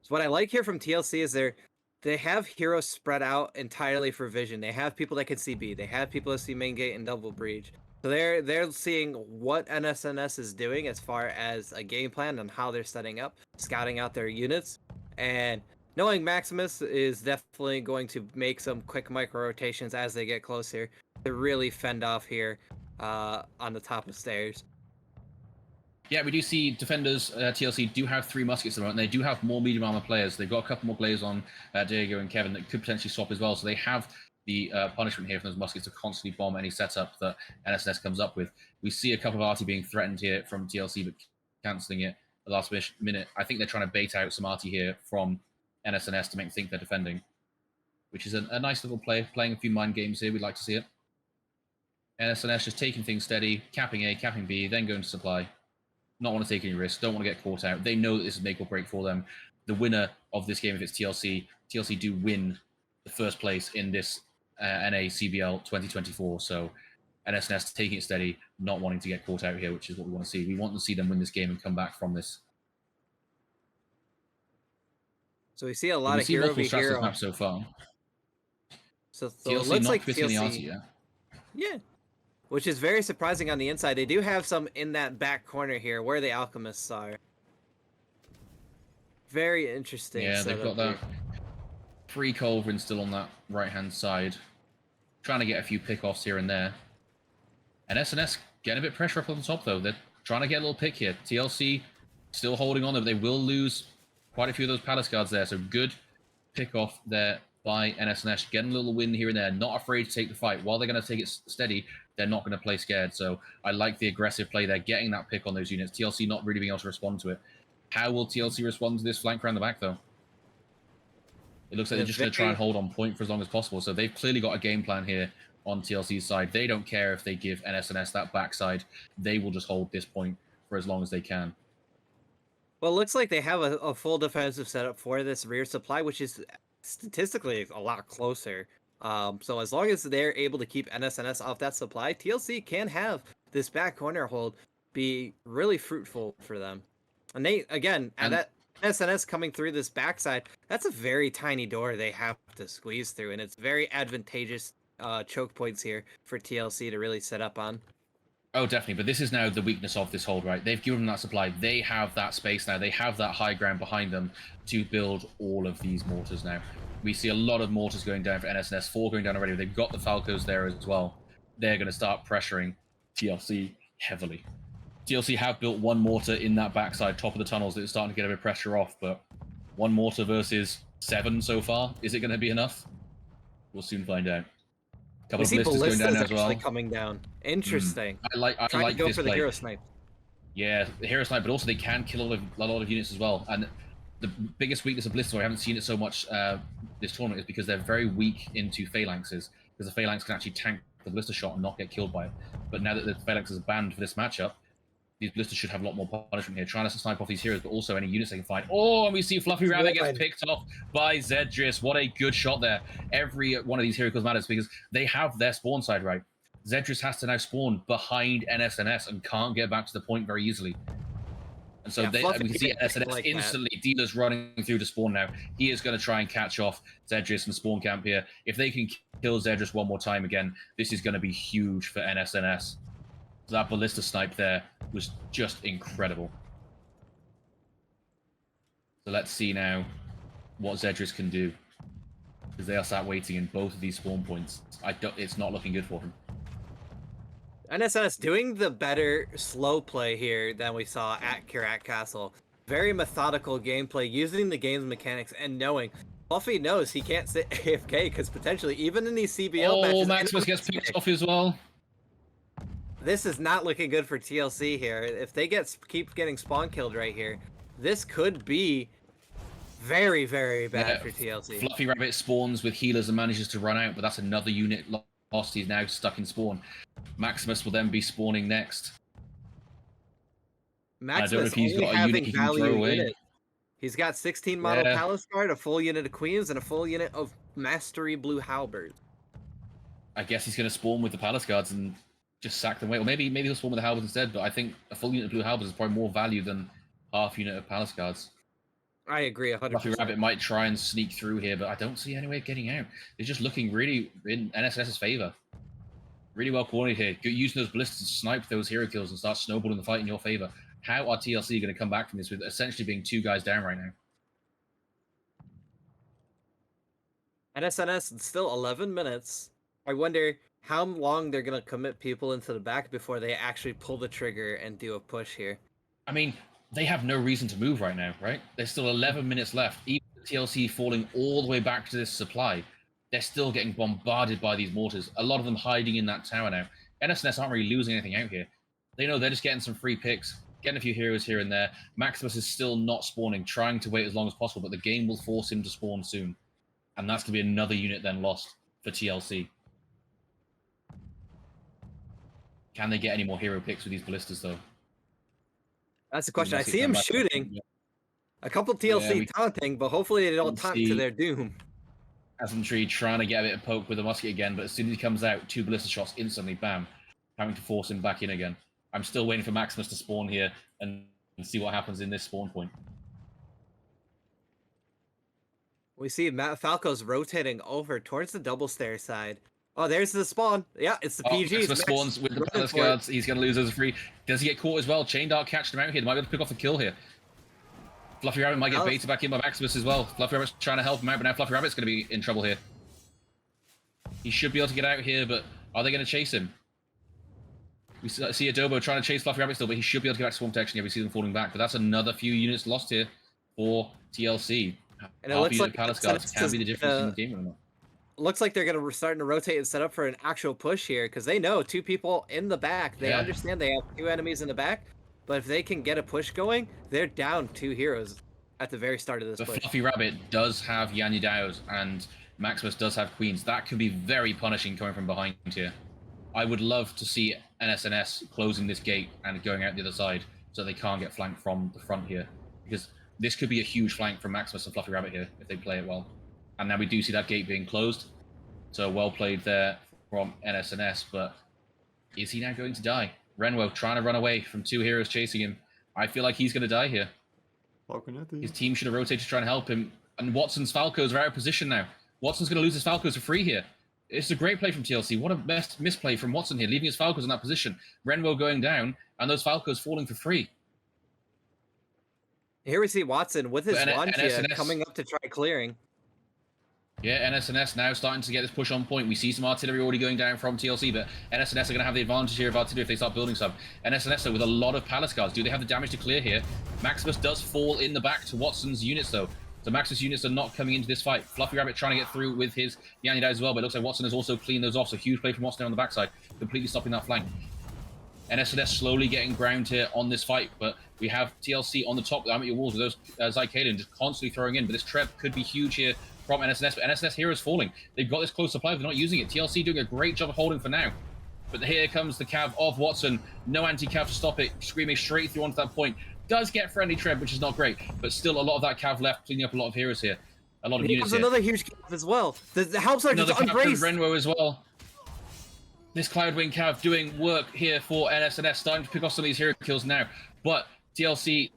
So what I like here from TLC is they have heroes spread out entirely for vision. They have people that can see B. They have people that see main gate and double breach. So they're seeing what NSNS is doing as far as a game plan and how they're setting up, scouting out their units, and knowing Maximus is definitely going to make some quick micro rotations as they get closer to really fend off here on the top of stairs. Yeah, we do see defenders, TLC do have 3 muskets at the moment, and they do have more medium armor players. They've got a couple more players on Diego and Kevin that could potentially swap as well, so they have the punishment here from those muskets to constantly bomb any setup that NSNS comes up with. We see a couple of arty being threatened here from TLC, but cancelling it at the last minute. I think they're trying to bait out some arty here from NSNS to make them think they're defending, which is a nice little play, playing a few mind games here. We'd like to see it. NSNS just taking things steady, capping A, capping B, then going to supply. Not want to take any risks, don't want to get caught out. They know that this is make or break for them. The winner of this game, if it's TLC, TLC do win the first place in this NA CBL 2024. So NSNS taking it steady, not wanting to get caught out here, which is what we want to see. We want to see them win this game and come back from this. So we see a lot of hero v hero map so far. So TLC it looks not like fitting TLC, arty yet. yeah, which is very surprising on the inside. They do have some in that back corner here where the alchemists are. Very interesting. Yeah, they've got that free Culverin still on that right-hand side. Trying to get a few pickoffs here and there. And SNS getting a bit of pressure up on the top, though. They're trying to get a little pick here. TLC still holding on, but they will lose quite a few of those palace guards there. So good pickoff there by NSNS. Getting a little win here and there. Not afraid to take the fight. While they're going to take it steady, they're not going to play scared. So I like the aggressive play there, getting that pick on those units. TLC not really being able to respond to it. How will TLC respond to this flank around the back, though? It looks like they're just going to try and hold on point for as long as possible. So they've clearly got a game plan here on TLC's side. They don't care if they give NSNS that backside. They will just hold this point for as long as they can. Well, it looks like they have a full defensive setup for this rear supply, which is statistically a lot closer. So as long as they're able to keep NSNS off that supply, TLC can have this back corner hold be really fruitful for them. And they, again, and that NSNS coming through this backside, that's a very tiny door they have to squeeze through, and it's very advantageous choke points here for TLC to really set up on. Oh, definitely. But this is now the weakness of this hold, right? They've given them that supply. They have that space now. They have that high ground behind them to build all of these mortars now. We see a lot of mortars going down for NSNS, 4 going down already. They've got the Falcos there as well. They're going to start pressuring TLC heavily. TLC have built 1 mortar in that backside, top of the tunnels, that is starting to get a bit of pressure off, but 1 mortar versus 7 so far. Is it going to be enough? We'll soon find out. A couple of blisters going down as well. Coming down. Interesting. I like to go this for play. the hero snipe. Yeah, the hero snipe, but also they can kill a lot of units as well. And the biggest weakness of blisters, I haven't seen it so much this tournament, is because they're very weak into phalanxes, because the phalanx can actually tank the blister shot and not get killed by it. But now that the phalanx is banned for this matchup, these blisters should have a lot more punishment here, trying to snipe off these heroes, but also any units they can find. Oh, and we see Fluffy Rabbit gets picked off by Zedris. What a good shot there. Every one of these heroes matters because they have their spawn side right. Zedris has to now spawn behind NSNS and can't get back to the point very easily. And so we can see NSNS like instantly, dealers running through to spawn now. He is going to try and catch off Zedris and spawn camp here. If they can kill Zedris one more time again, this is going to be huge for NSNS. That ballista snipe there was just incredible. So let's see now what Zedris can do. because they are sat waiting in both of these spawn points. It's not looking good for him. NSNS doing the better slow play here than we saw at Kirat Castle. Very methodical gameplay, using the game's mechanics and knowing Fluffy knows he can't sit AFK because potentially even in these CBL matches... Maximus gets picked off as well. This is not looking good for TLC here. If they keep getting spawn killed right here, this could be very, very bad for TLC. Fluffy Rabbit spawns with healers and manages to run out, but that's another unit lost. He's now stuck in spawn. Maximus will then be spawning next. Maximus I don't know if he's got a unit he can throw away. He's got 16 model Palace Guard, a full unit of Queens, and a full unit of Mastery Blue Halberd. I guess he's going to spawn with the Palace Guards and just sack them away. Or maybe he'll spawn with the Halberds instead, but I think a full unit of Blue Halberds is probably more value than half unit of Palace Guards. I agree 100%. Fluffy Rabbit might try and sneak through here, but I don't see any way of getting out. They're just looking really in NSNS's favor. Really well coordinated here. Using those ballistas to snipe those hero kills and start snowballing the fight in your favor. How are TLC going to come back from this with essentially being 2 guys down right now? NSNS, still 11 minutes. I wonder how long they're going to commit people into the back before they actually pull the trigger and do a push here. I mean, they have no reason to move right now, right? There's still 11 minutes left. Even TLC falling all the way back to this supply, they're still getting bombarded by these mortars. A lot of them hiding in that tower now. NSNS aren't really losing anything out here. They know they're just getting some free picks, getting a few heroes here and there. Maximus is still not spawning, trying to wait as long as possible, but the game will force him to spawn soon. And that's going to be another unit then lost for TLC. Can they get any more hero picks with these ballistas, though? That's the question. I see him shooting. A couple TLC taunting, but hopefully they don't taunt to their doom. Infantry trying to get a bit of poke with a musket again, but as soon as he comes out, 2 ballista shots instantly, bam, having to force him back in again. I'm still waiting for Maximus to spawn here and see what happens in this spawn point. We see Falco's rotating over towards the double stair side. Oh, there's the spawn. Yeah, it's the PGs. Maximus spawns with the Palace Guards. He's going to lose as a free. Does he get caught as well? Chain Dart catched him out here. They might be able to pick off the kill here. Fluffy Rabbit might get baited back in by Maximus as well. Fluffy Rabbit's trying to help him out, but now Fluffy Rabbit's going to be in trouble here. He should be able to get out here, but are they going to chase him? We see Adobo trying to chase Fluffy Rabbit still, but he should be able to get back to Swarm Protection here. We see them falling back, but that's another few units lost here for TLC. And it looks like Palace Guards can be the difference in the game or not. Looks like they're going to starting to rotate and set up for an actual push here, because they know 2 people in the back. They understand they have 2 enemies in the back, but if they can get a push going, they're down 2 heroes at the very start of this push. Fluffy Rabbit does have Yanni Daos, and Maximus does have Queens. That could be very punishing coming from behind here. I would love to see NSNS closing this gate and going out the other side so they can't get flanked from the front here, because this could be a huge flank from Maximus and Fluffy Rabbit here if they play it well. And now we do see that gate being closed. So well played there from NSNS, but is he now going to die? Renwo trying to run away from 2 heroes chasing him. I feel like he's going to die here. His team should have rotated to try and help him. And Watson's Falcos are out of position now. Watson's going to lose his Falcos for free here. It's a great play from TLC. What a best misplay from Watson here, leaving his Falcos in that position. Renwo going down, and those Falcos falling for free. Here we see Watson with his Wantia coming up to try clearing. Yeah, NSNS now starting to get this push on point. We see some artillery already going down from TLC, but NSNS are going to have the advantage here of artillery if they start building some. NSNS, though, with a lot of Palace Guards. Do they have the damage to clear here? Maximus does fall in the back to Watson's units, though. So Maximus units are not coming into this fight. Fluffy Rabbit trying to get through with his Yanni Dies as well, but it looks like Watson has also cleaned those off. So huge play from Watson on the backside, completely stopping that flank. NSNS slowly getting ground here on this fight, but we have TLC on the top. I'm at your walls with those Zykaden just constantly throwing in, but this trap could be huge here from NSNS, but NSNS heroes falling. They've got this close supply, but they're not using it. TLC doing a great job of holding for now. But here comes the cav of Watson. No anti-cav to stop it, screaming straight through onto that point. Does get friendly tread, which is not great, but still a lot of that cav left, cleaning up a lot of heroes here. A lot of units here. Another huge cav as well. The help side is unbraced. Renwo as well. This Cloudwing cav doing work here for NSNS, starting to pick off some of these hero kills now. But TLC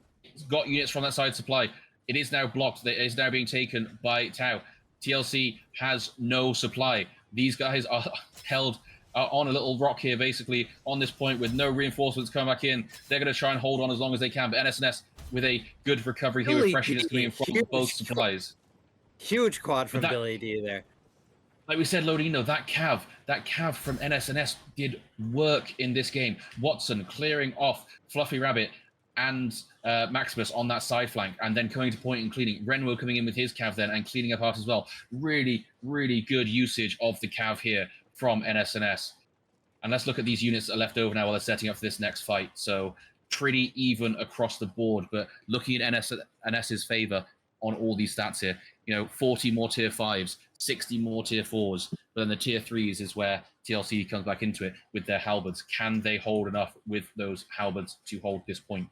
got units from that side supply. It is now blocked. It is now being taken by Tau. TLC has no supply. These guys are held on a little rock here, basically, on this point with no reinforcements coming back in. They're going to try and hold on as long as they can. But NSNS with a good recovery here with fresh units coming in from both supplies. Huge quad from that- Billy D there. Like we said, Lodino, that cav from NSNS did work in this game. Watson clearing off Fluffy Rabbit and Maximus on that side flank, and then coming to point and cleaning. Renwo coming in with his cav then and cleaning up art as well. Really, really good usage of the cav here from NSNS. And let's look at these units that are left over now while they're setting up for this next fight. So pretty even across the board, but looking at NS's favor on all these stats here, 40 more tier 5s, 60 more tier 4s, but then the tier 3s is where TLC comes back into it with their halberds. Can they hold enough with those halberds to hold this point?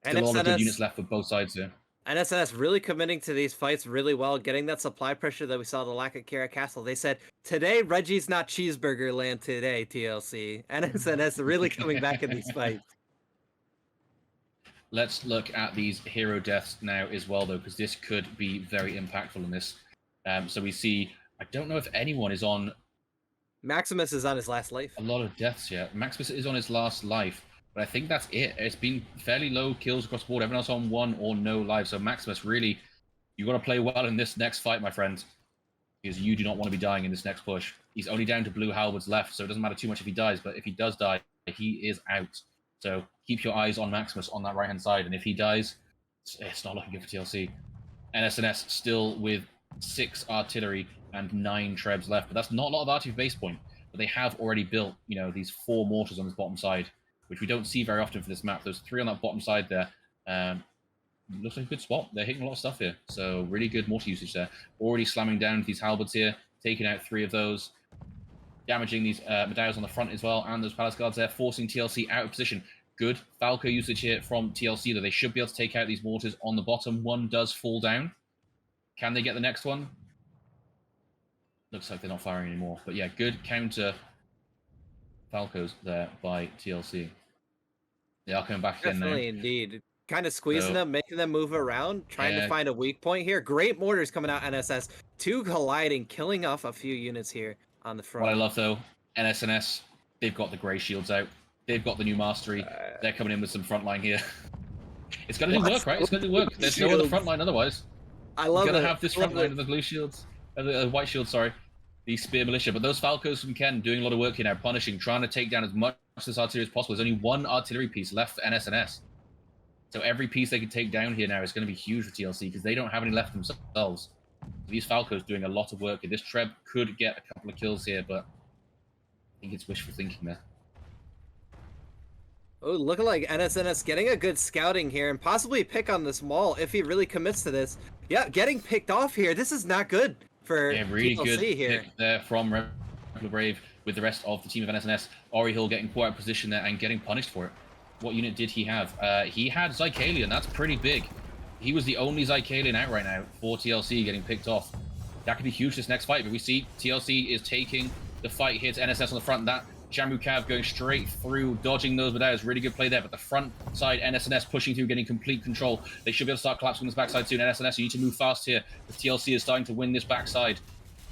Still a lot of good units left for both sides here. NSNS really committing to these fights really well, getting that supply pressure that we saw the lack of Kira Castle. They said, today, Reggie's not cheeseburger land today, TLC. NSNS really coming back in these fights. Let's look at these hero deaths now as well, though, because this could be very impactful in this. So we see, I don't know if anyone is on... Maximus is on his last life. A lot of deaths, yeah. Maximus is on his last life, but I think that's it. It's been fairly low kills across the board. Everyone else on 1 or no lives. So Maximus, really, you got to play well in this next fight, my friend, because you do not want to be dying in this next push. He's only down to blue halberds left, so it doesn't matter too much if he dies, but if he does die, he is out. So keep your eyes on Maximus on that right-hand side, and if he dies, it's not looking good for TLC. NSNS still with 6 artillery and 9 trebs left, but that's not a lot of artillery base point. But they have already built, these 4 mortars on this bottom side, which we don't see very often for this map. There's 3 on that bottom side there. Looks like a good spot. They're hitting a lot of stuff here, so really good mortar usage there. Already slamming down these halberds here, taking out 3 of those. Damaging these medallions on the front as well, and those palace guards there, forcing TLC out of position. Good Falco usage here from TLC, though. They should be able to take out these mortars on the bottom. 1 does fall down. Can they get the next one? Looks like they're not firing anymore. But yeah, good counter Falcos there by TLC. They are coming back in now. Definitely, indeed. Kind of squeezing them, making them move around, trying to find a weak point here. Great mortars coming out, NSS. 2 colliding, killing off a few units here on the front. What I love, though, NSNS, they've got the grey shields out. They've got the new mastery. They're coming in with some frontline here. It's going to do work, right? It's going to do work. There's no other frontline otherwise. I love it. You're going to have this frontline with the blue shields. The white shield, sorry. The spear militia. But those Falcos from Ken doing a lot of work here now, punishing, trying to take down as much of this artillery as possible. There's only 1 artillery piece left for NSNS. So every piece they can take down here now is going to be huge for TLC because they don't have any left themselves. These Falcos doing a lot of work. This Treb could get a couple of kills here, but I think it's wishful thinking there. Oh, looking like NSNS getting a good scouting here and possibly pick on this mall if he really commits to this. Yeah, getting picked off here. This is not good for really TLC good here. pick there from Rebel Brave with the rest of the team of NSNS. Ori Hill getting quite a position there and getting punished for it. What unit did he have? He had Zycalian. That's pretty big. He was the only Zycalian out right now for TLC getting picked off. That could be huge this next fight, but we see TLC is taking the fight here to NSS on the front. That Jammu Cav going straight through, dodging those medallions. Really good play there, but the front side, NSNS pushing through, getting complete control. They should be able to start collapsing this backside soon. NSNS, you need to move fast here. The TLC is starting to win this backside.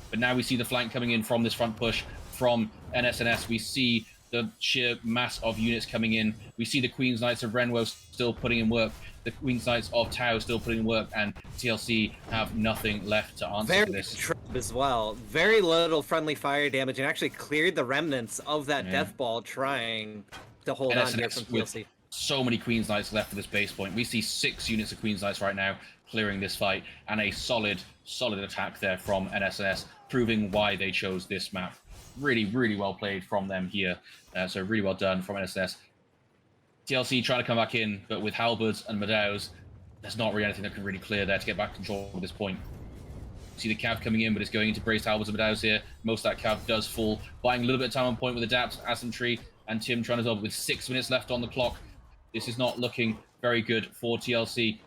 But now we see the flank coming in from this front push from NSNS. We see the sheer mass of units coming in. We see the Queen's Knights of Renwo still putting in work. The Queen's Knights of Tau still putting in work, and TLC have nothing left to answer for this. Very as well. Very little friendly fire damage, and actually cleared the remnants of that death ball trying to hold on here from TLC. So many Queen's Knights left for this base point. We see 6 units of Queen's Knights right now clearing this fight, and a solid attack there from NSNS, proving why they chose this map. Really, really well played from them here. So really well done from NSS. TLC trying to come back in, but with halberds and medaus, there's not really anything that can really clear there to get back control at this point. See the Cav coming in, but it's going into brace halberds and medaus here. Most of that Cav does fall, buying a little bit of time on point with Adapt, Asentry, and Tim trying to resolve with 6 minutes left on the clock. This is not looking very good for TLC.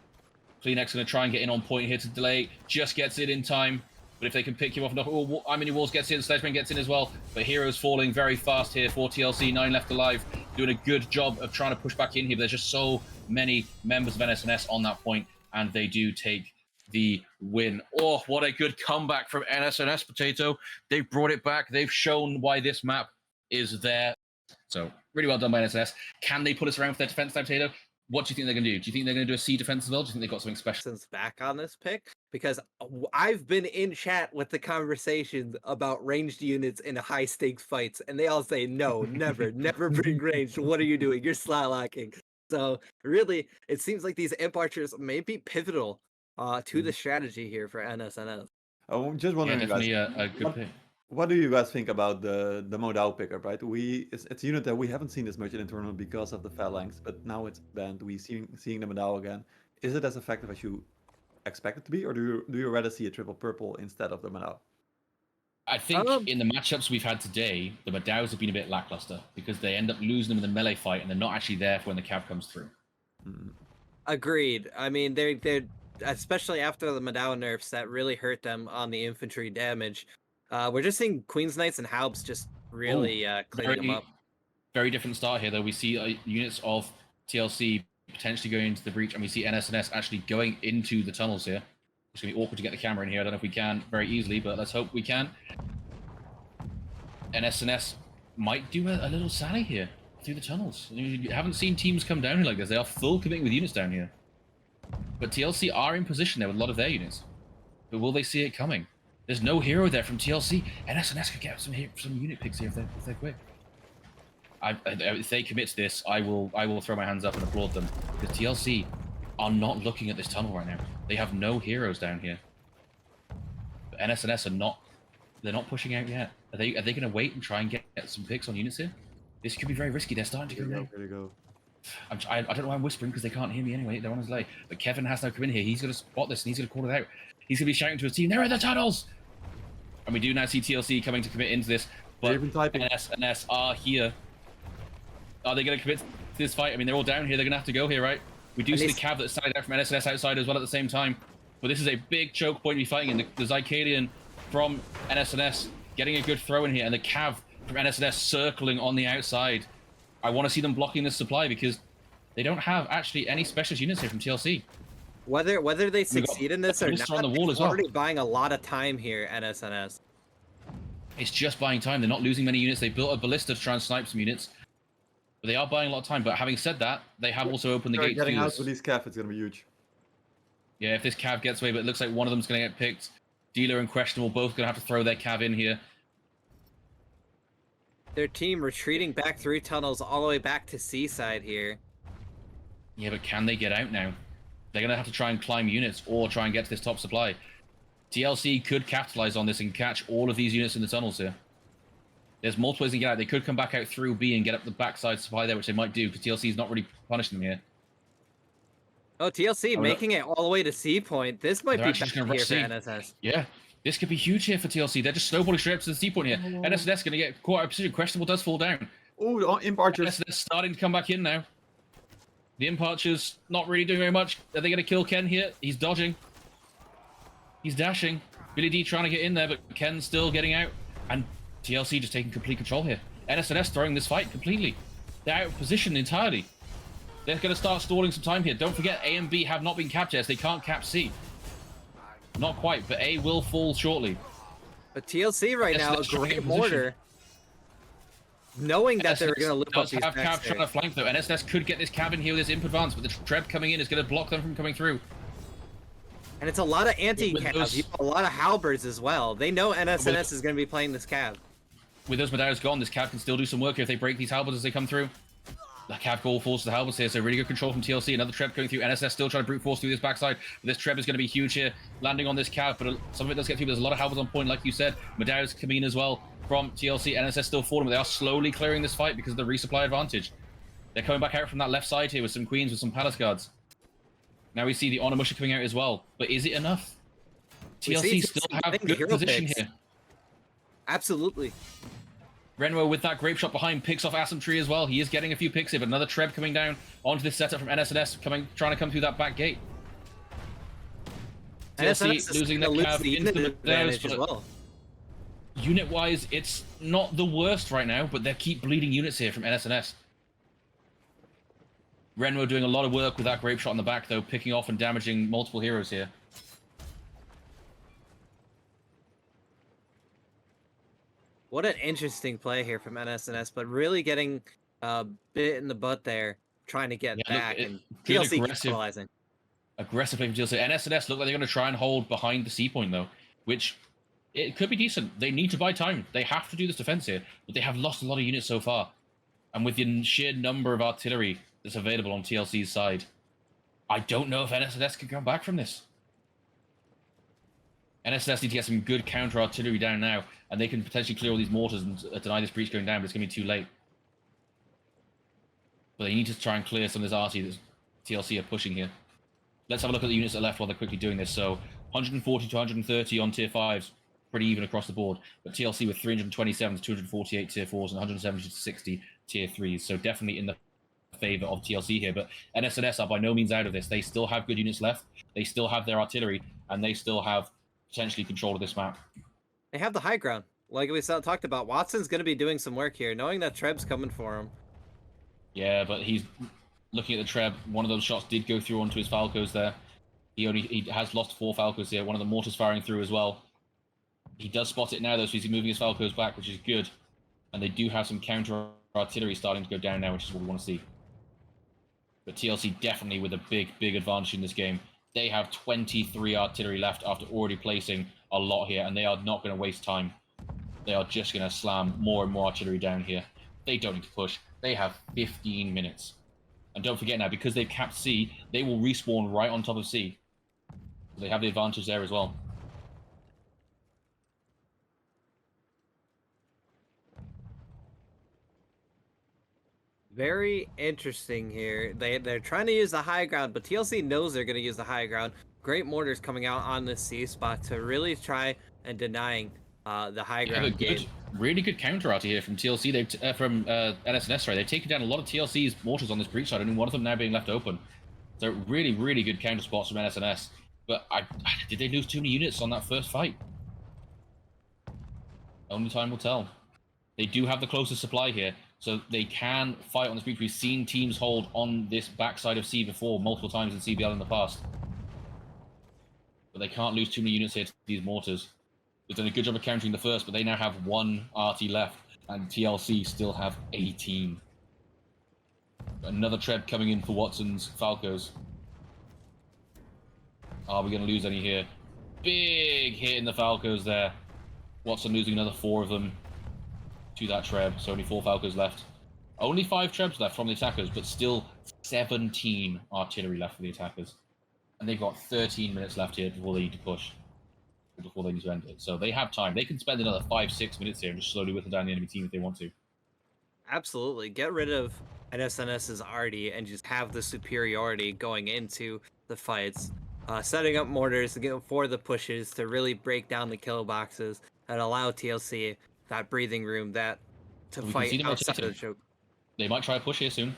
Kleenex going to try and get in on point here to delay. Just gets it in time. But if they can pick you off, Mini Walls gets in, Sledgeman gets in as well. But Hero's falling very fast here for TLC, 9 left alive. Doing a good job of trying to push back in here. But there's just so many members of NSNS on that point, and they do take the win. Oh, what a good comeback from NSNS, Potato. They've brought it back. They've shown why this map is there. So really well done by NSNS. Can they put us around for their defense time, Potato? What do you think they're going to do? Do you think they're going to do a C defense as well? Do you think they've got something special? Since back on this pick, because I've been in chat with the conversations about ranged units in high stakes fights, and they all say no, never, never bring ranged. What are you doing? You're slot locking. So really, it seems like these imp archers may be pivotal to the strategy here for NSNS. I'm just Yeah, wondering, definitely guys, a good pick. what do you guys think about the Modao pickup, right? It's a unit that we haven't seen this much in internal because of the phalanx, but now it's banned. We seeing the Modao again. Is it as effective as you expect it to be, or do you rather see a triple purple instead of the Modao? I think in the matchups we've had today, the Madaos have been a bit lackluster because they end up losing them in the melee fight and they're not actually there for when the cav comes through. Agreed. I mean, they're especially after the Madao nerfs that really hurt them on the infantry damage. We're just seeing Queen's Knights and Halbs just really cleaning them up. Very different start here, though. We see units of TLC potentially going into the breach, and we see NSNS actually going into the tunnels here. It's going to be awkward to get the camera in here. I don't know if we can very easily, but let's hope we can. NSNS might do a little sally here through the tunnels. You haven't seen teams come down here like this. They are full committing with units down here. But TLC are in position there with a lot of their units. But will they see it coming? There's no hero there from TLC. NSNS could get some unit picks here if they're quick. If they commit to this, I will throw my hands up and applaud them. Because TLC are not looking at this tunnel right now. They have no heroes down here. But NSNS are not. They're not pushing out yet. Are they going to wait and try and get some picks on units here? This could be very risky. They're starting to go low. There you go. I don't know why I'm whispering because they can't hear me anyway. They're on his lay. But Kevin has now come in here. He's going to spot this and he's going to call it out. He's going to be shouting to his team, "They're in the tunnels!" And we do now see TLC coming to commit into this. But NSNS are here. Are they going to commit to this fight? I mean, they're all down here. They're going to have to go here, right? We do see the cav that's started out from NSNS outside as well at the same time. But this is a big choke point to be fighting in. The Zycadian from NSNS getting a good throw in here, and the cav from NSNS circling on the outside. I want to see them blocking this supply because they don't have actually any specialist units here from TLC. Whether they succeed in this or not, on the wall they're as well. already buying a lot of time here at NSNS. It's just buying time. They're not losing many units. They built a ballista to try and snipe some units. But they are buying a lot of time. But having said that, they have also opened the gate to do out this. with these cav, it's going to be huge. Yeah, if this cav gets away, but it looks like one of them's going to get picked. Dealer and Questionable both going to have to throw their cav in here. Their team retreating back through tunnels all the way back to Seaside here. Yeah, but can they get out now? They're going to have to try and climb units or try and get to this top supply. TLC could capitalize on this and catch all of these units in the tunnels here. There's multiple ways to get out. They could come back out through B and get up the backside supply there, which they might do because TLC is not really punishing them here. Oh, TLC making it all the way to C point. This might be bad here for NSNS. Yeah, this could be huge here for TLC. They're just snowballing straight up to the C point here. NSNS going to get caught out of position. Questionable does fall down. Oh, Imp Archers. NSNS starting to come back in now. The Imp Archers not really doing very much. Are they going to kill Ken here? He's dodging. He's dashing. Billy D trying to get in there, but Ken's still getting out. And TLC just taking complete control here. NSNS throwing this fight completely. They're out of position entirely. They're going to start stalling some time here. Don't forget, A and B have not been capped yet. So they can't cap C. Not quite, but A will fall shortly. But TLC right now, a great mortar. Knowing that they're going to loop up these cav trying to flank though. NSNS could get this cav in here with this imp advance, but the Treb coming in is going to block them from coming through. And it's a lot of anti-cav, a lot of halberds as well. They know NSNS is going to be playing this cav. With those Madaos gone, this cav can still do some work here if they break these halberds as they come through. The cav goal falls to the halberds here, so really good control from TLC. Another Treb going through. NSNS still trying to brute force through this backside. But this Treb is going to be huge here, landing on this cav, but some of it does get through. There's a lot of halberds on point, like you said. Madaos coming in as well from TLC. NSNS still falling, but they are slowly clearing this fight because of the resupply advantage. They're coming back out from that left side here with some queens, with some palace guards. Now we see the Honor Musher coming out as well. But is it enough? TLC still have good position here. Absolutely. Renwo with that grape shot behind picks off Assam Tree as well. He is getting a few picks here, but another Treb coming down onto this setup from NSNS, trying to come through that back gate. TLC losing the cav into the Madaos, as well. Unit-wise, it's not the worst right now, but they keep bleeding units here from NSNS. Renwo doing a lot of work with that grape shot on the back, though, picking off and damaging multiple heroes here. What an interesting play here from NSNS, but really getting bit in the butt there trying to get Yeah, look, back, and good TLC aggressive capitalizing. aggressive play from TLC. NSNS look like they're going to try and hold behind the C point though, which it could be decent. They need to buy time. They have to do this defense here, but they have lost a lot of units so far. And with the sheer number of artillery that's available on TLC's side, I don't know if NSNS can come back from this. NSNS need to get some good counter artillery down now, and they can potentially clear all these mortars and deny this breach going down, but it's going to be too late. But they need to try and clear some of this arty that TLC are pushing here. Let's have a look at the units that are left while they're quickly doing this. So 140 to 130 on tier 5s, pretty even across the board. But TLC with 327 to 248 tier 4s and 170 to 60 tier 3s. So definitely in the favor of TLC here. But NSNS are by no means out of this. They still have good units left. They still have their artillery, and they still have potentially control of this map. They have the high ground. Like we talked about, Watson's going to be doing some work here, knowing that Treb's coming for him. Yeah, but he's looking at the Treb. One of those shots did go through onto his Falcos there. He has lost 4 Falcos here. One of the mortars firing through as well. He does spot it now though, so he's moving his Falcos back, which is good. And they do have some counter artillery starting to go down now, which is what we want to see. But TLC definitely with a big advantage in this game. They have 23 artillery left after already placing a lot here, and they are not going to waste time. They are just going to slam more and more artillery down here. They don't need to push. They have 15 minutes. And don't forget now, because they've capped C, they will respawn right on top of C. They have the advantage there as well. Very interesting here. They're trying to use the high ground, but TLC knows they're going to use the high ground. Great mortars coming out on the C spot to really try and denying the high ground game. Really good counter out here from TLC. They've from NSNS. Sorry, they've taken down a lot of TLC's mortars on this breach side, and one of them now being left open. So really good counter spots from NSNS. But did they lose too many units on that first fight? Only time will tell. They do have the closest supply here, so they can fight on this breach. We've seen teams hold on this backside of C before multiple times in CBL in the past. But they can't lose too many units here to these mortars. They've done a good job of countering the first, but they now have 1 RT left, and TLC still have 18. Another Treb coming in for Watson's Falcos. Are we going to lose any here? Big hit in the Falcos there. Watson losing another 4 of them to that Treb, so only 4 Falcos left. Only 5 Trebs left from the attackers, but still 17 artillery left for the attackers. And they've got 13 minutes left here before they need to push. Before they need to end it. So they have time. They can spend another 5-6 minutes here and just slowly whittle down the enemy team if they want to. Absolutely. Get rid of NSNS's arty and just have the superiority going into the fights. Setting up mortars for the pushes to really break down the kill boxes and allow TLC that breathing room to fight outside of the choke. They might try a push here soon.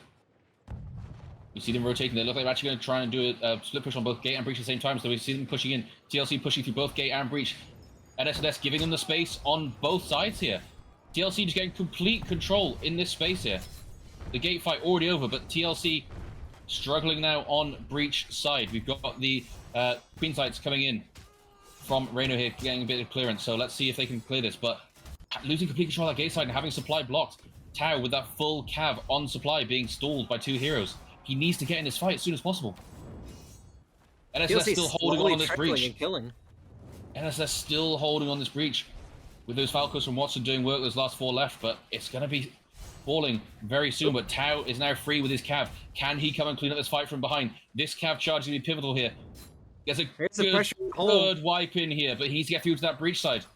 You see them rotating. They look like they're actually going to try and do a split push on both gate and breach at the same time. So we see them pushing in. TLC pushing through both gate and breach. NSNS giving them the space on both sides here. TLC just getting complete control in this space here. The gate fight already over, but TLC struggling now on breach side. We've got the queen sights coming in from Reno here, getting a bit of clearance. So let's see if they can clear this. But losing complete control of that gate side and having supply blocked. Tau with that full cav on supply being stalled by 2 heroes. He needs to get in this fight as soon as possible. NSS still holding on this breach. NSS still holding on this breach. With those Falcos from Watson doing work, those last 4 left, but it's going to be falling very soon. But Tau is now free with his cav. Can he come and clean up this fight from behind? This cav charge is going to be pivotal here. There's a good wipe in here, but he needs to get through to that breach side.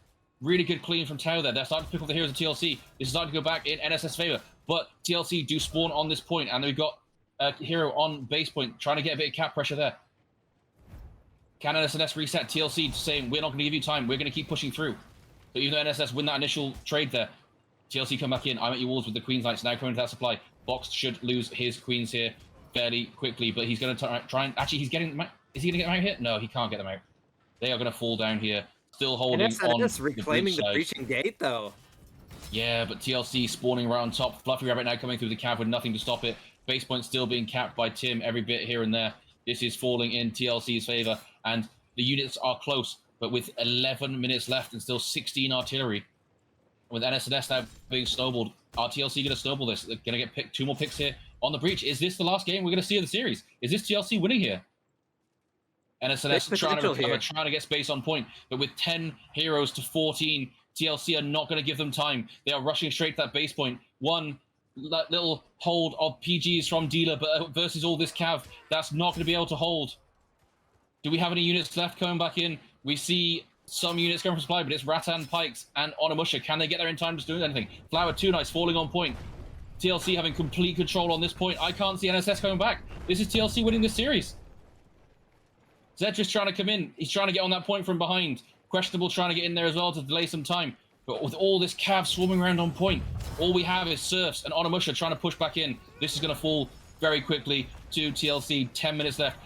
Really good clean from Tau there. They're starting to pick up the heroes of TLC. This is starting to go back in NSS favor. But TLC do spawn on this point, and they've got a hero on base point, trying to get a bit of cap pressure there. Can NSNS reset? TLC saying, we're not going to give you time, we're going to keep pushing through. But even though NSNS win that initial trade there, TLC come back in. I'm at your walls with the Queen's Knights now coming to that supply. Box should lose his Queens here fairly quickly, but he's going to try and... Actually, he's getting... Is he going to get them out here? No, he can't get them out. They are going to fall down here. Still holding on reclaiming the breaching gate, though. Yeah, but TLC spawning right on top. Fluffy Rabbit now coming through the cav with nothing to stop it. Base point still being capped by Tim every bit here and there. This is falling in TLC's favor, and the units are close, but with 11 minutes left and still 16 artillery. With NSNS now being snowballed, are TLC going to snowball this? They're going to get 2 more picks here on the breach. Is this the last game we're going to see of the series? Is this TLC winning here? NSNS trying to recover, trying to get space on point, but with 10 heroes to 14, TLC are not going to give them time. They are rushing straight to that base point. One little hold of PGs from Dealer, but versus all this Cav, that's not going to be able to hold. Do we have any units left coming back in? We see some units going from supply, but it's Rattan, Pikes, and Onimusha. Can they get there in time to do anything? Flower, too nice, falling on point. TLC having complete control on this point. I can't see NSS coming back. This is TLC winning this series. Zedra's trying to come in. He's trying to get on that point from behind. Questionable trying to get in there as well to delay some time. But with all this Cav swarming around on point, all we have is Surfs and Onimusha trying to push back in. This is going to fall very quickly to TLC. 10 minutes left.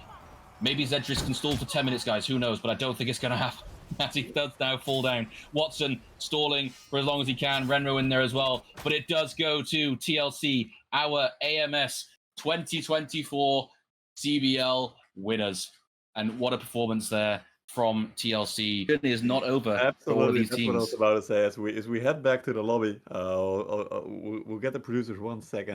Maybe Zedris can stall for 10 minutes, guys. Who knows? But I don't think it's going to happen as he does now fall down. Watson stalling for as long as he can. Renro in there as well. But it does go to TLC, our AMS 2024 CBL winners. And what a performance there from TLC. It is not over. Absolutely, for all of these that's teams. what I was about to say. As we head back to the lobby, we'll get the producers 1 second.